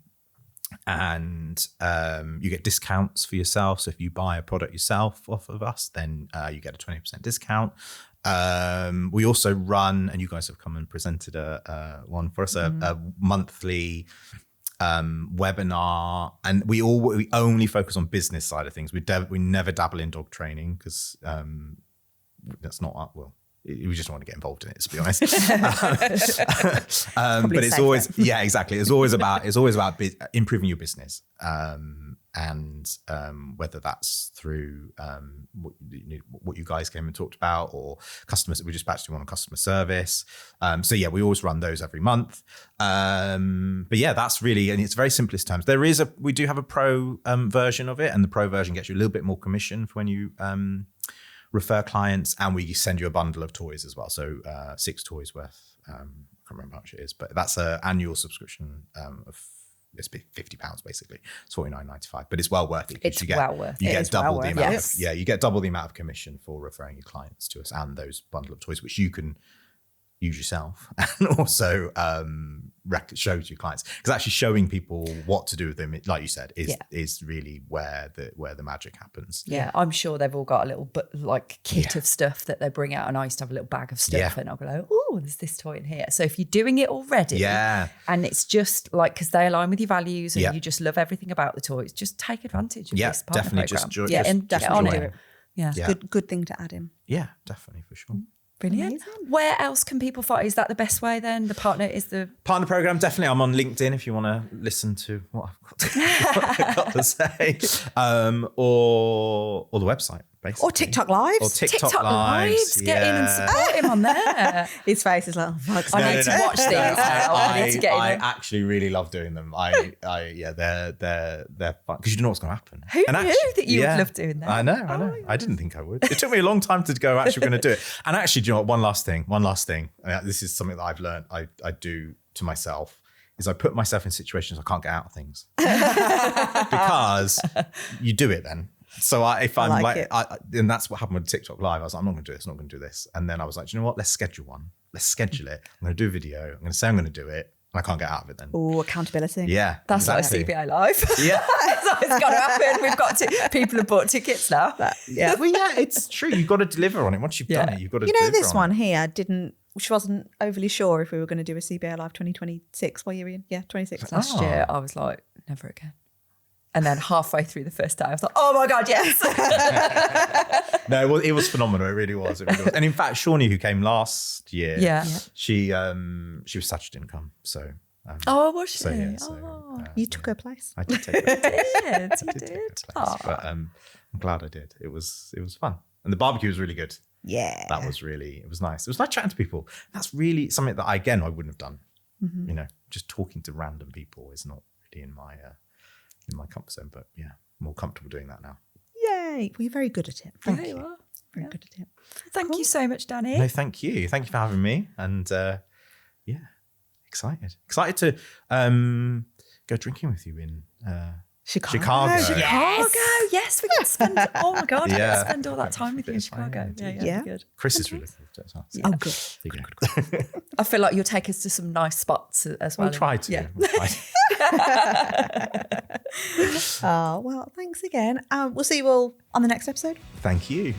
you get discounts for yourself. So if you buy a product yourself off of us, then you get a 20% discount. We also run, and you guys have come and presented one for us, a monthly webinar, and we only focus on business side of things. We never dabble in dog training, because that's not we just don't want to get involved in it, to be honest. But it's always, exactly. It's always about improving your business. and whether that's through what you guys came and talked about, or customers that we dispatched to on customer service. So yeah, we always run those every month. But yeah, that's really, and it's very simplest terms. We do have a pro version of it, and the pro version gets you a little bit more commission for when you refer clients, and we send you a bundle of toys as well. So 6 toys worth. I can't remember how much it is, but that's an annual subscription of it's £50 basically. It's $49.95, but it's well worth it. It's well worth it. You get double the amount. Yes. You get double the amount of commission for referring your clients to us, and those bundle of toys which you can use yourself, and also show to your clients, because actually showing people what to do with them, like you said, is really where the magic happens. Yeah, I'm sure they've all got a little kit of stuff that they bring out, and I used to have a little bag of stuff, and I'll go like, oh, there's this toy in here. So if you're doing it already, and it's just like, because they align with your values and you just love everything about the toys, just take advantage of this partner definitely program. And definitely do it. Yeah. Good thing to add in. Yeah, definitely, for sure. Brilliant. Amazing. Where else can people find? Is that the best way then? The partner program? Definitely. I'm on LinkedIn if you want to listen to what I've got to say. Or the website, basically. Or TikTok Lives. Or TikTok Lives. Get in and support him on there. His face is like, oh, fuck. I need to watch these. I need to get in. I actually really love doing them. They're fun, because you don't know what's going to happen. Who knew that you would love doing that? I know. I didn't think I would. It took me a long time to go, actually, we're going to do it. And actually, do you know what? One last thing. This is something that I've learned I do to myself, is I put myself in situations I can't get out of things. Because you do it then. So and that's what happened with TikTok Live. I was like, I'm not going to do this. And then I was like, do you know what? Let's schedule one. Let's schedule it. I'm going to do a video. I'm going to say I'm going to do it. And I can't get out of it then. Oh, accountability. Yeah. That's exactly. Like CBA Live. Yeah. It's got to happen. We've got to, people have bought tickets now. Well, yeah, it's true. You've got to deliver on it. Once you've done it, you've got to deliver on it. This one here she wasn't overly sure if we were going to do a CBA Live 2026. What year were you in? Yeah, 26. Last year, I was like, never again. And then halfway through the first day, I was like, oh my God, yes. No, it was phenomenal. It really was. And in fact, Shawnee, who came last year, she was sad she didn't come. So. Was she? You took her place. I did take her place. You did. But I'm glad I did. It was fun. And the barbecue was really good. Yeah. That was it was nice. It was like chatting to people. That's really something that, I wouldn't have done. Mm-hmm. Just talking to random people is not really in my comfort zone. But yeah, I'm more comfortable doing that now. Yay. Well, you're very good at it. Thank you. Are. Very good at it. Thank you so much, Danny. No, thank you. Thank you for having me. And excited to go drinking with you in Chicago. Yes, we can spend. Oh my God, we can spend all that time with you in Chicago. Yeah. Good. Chris is really good as well. So. Oh, good. I feel like you'll take us to some nice spots as well. We'll try to. Yeah. Well, thanks again. We'll see you all on the next episode. Thank you.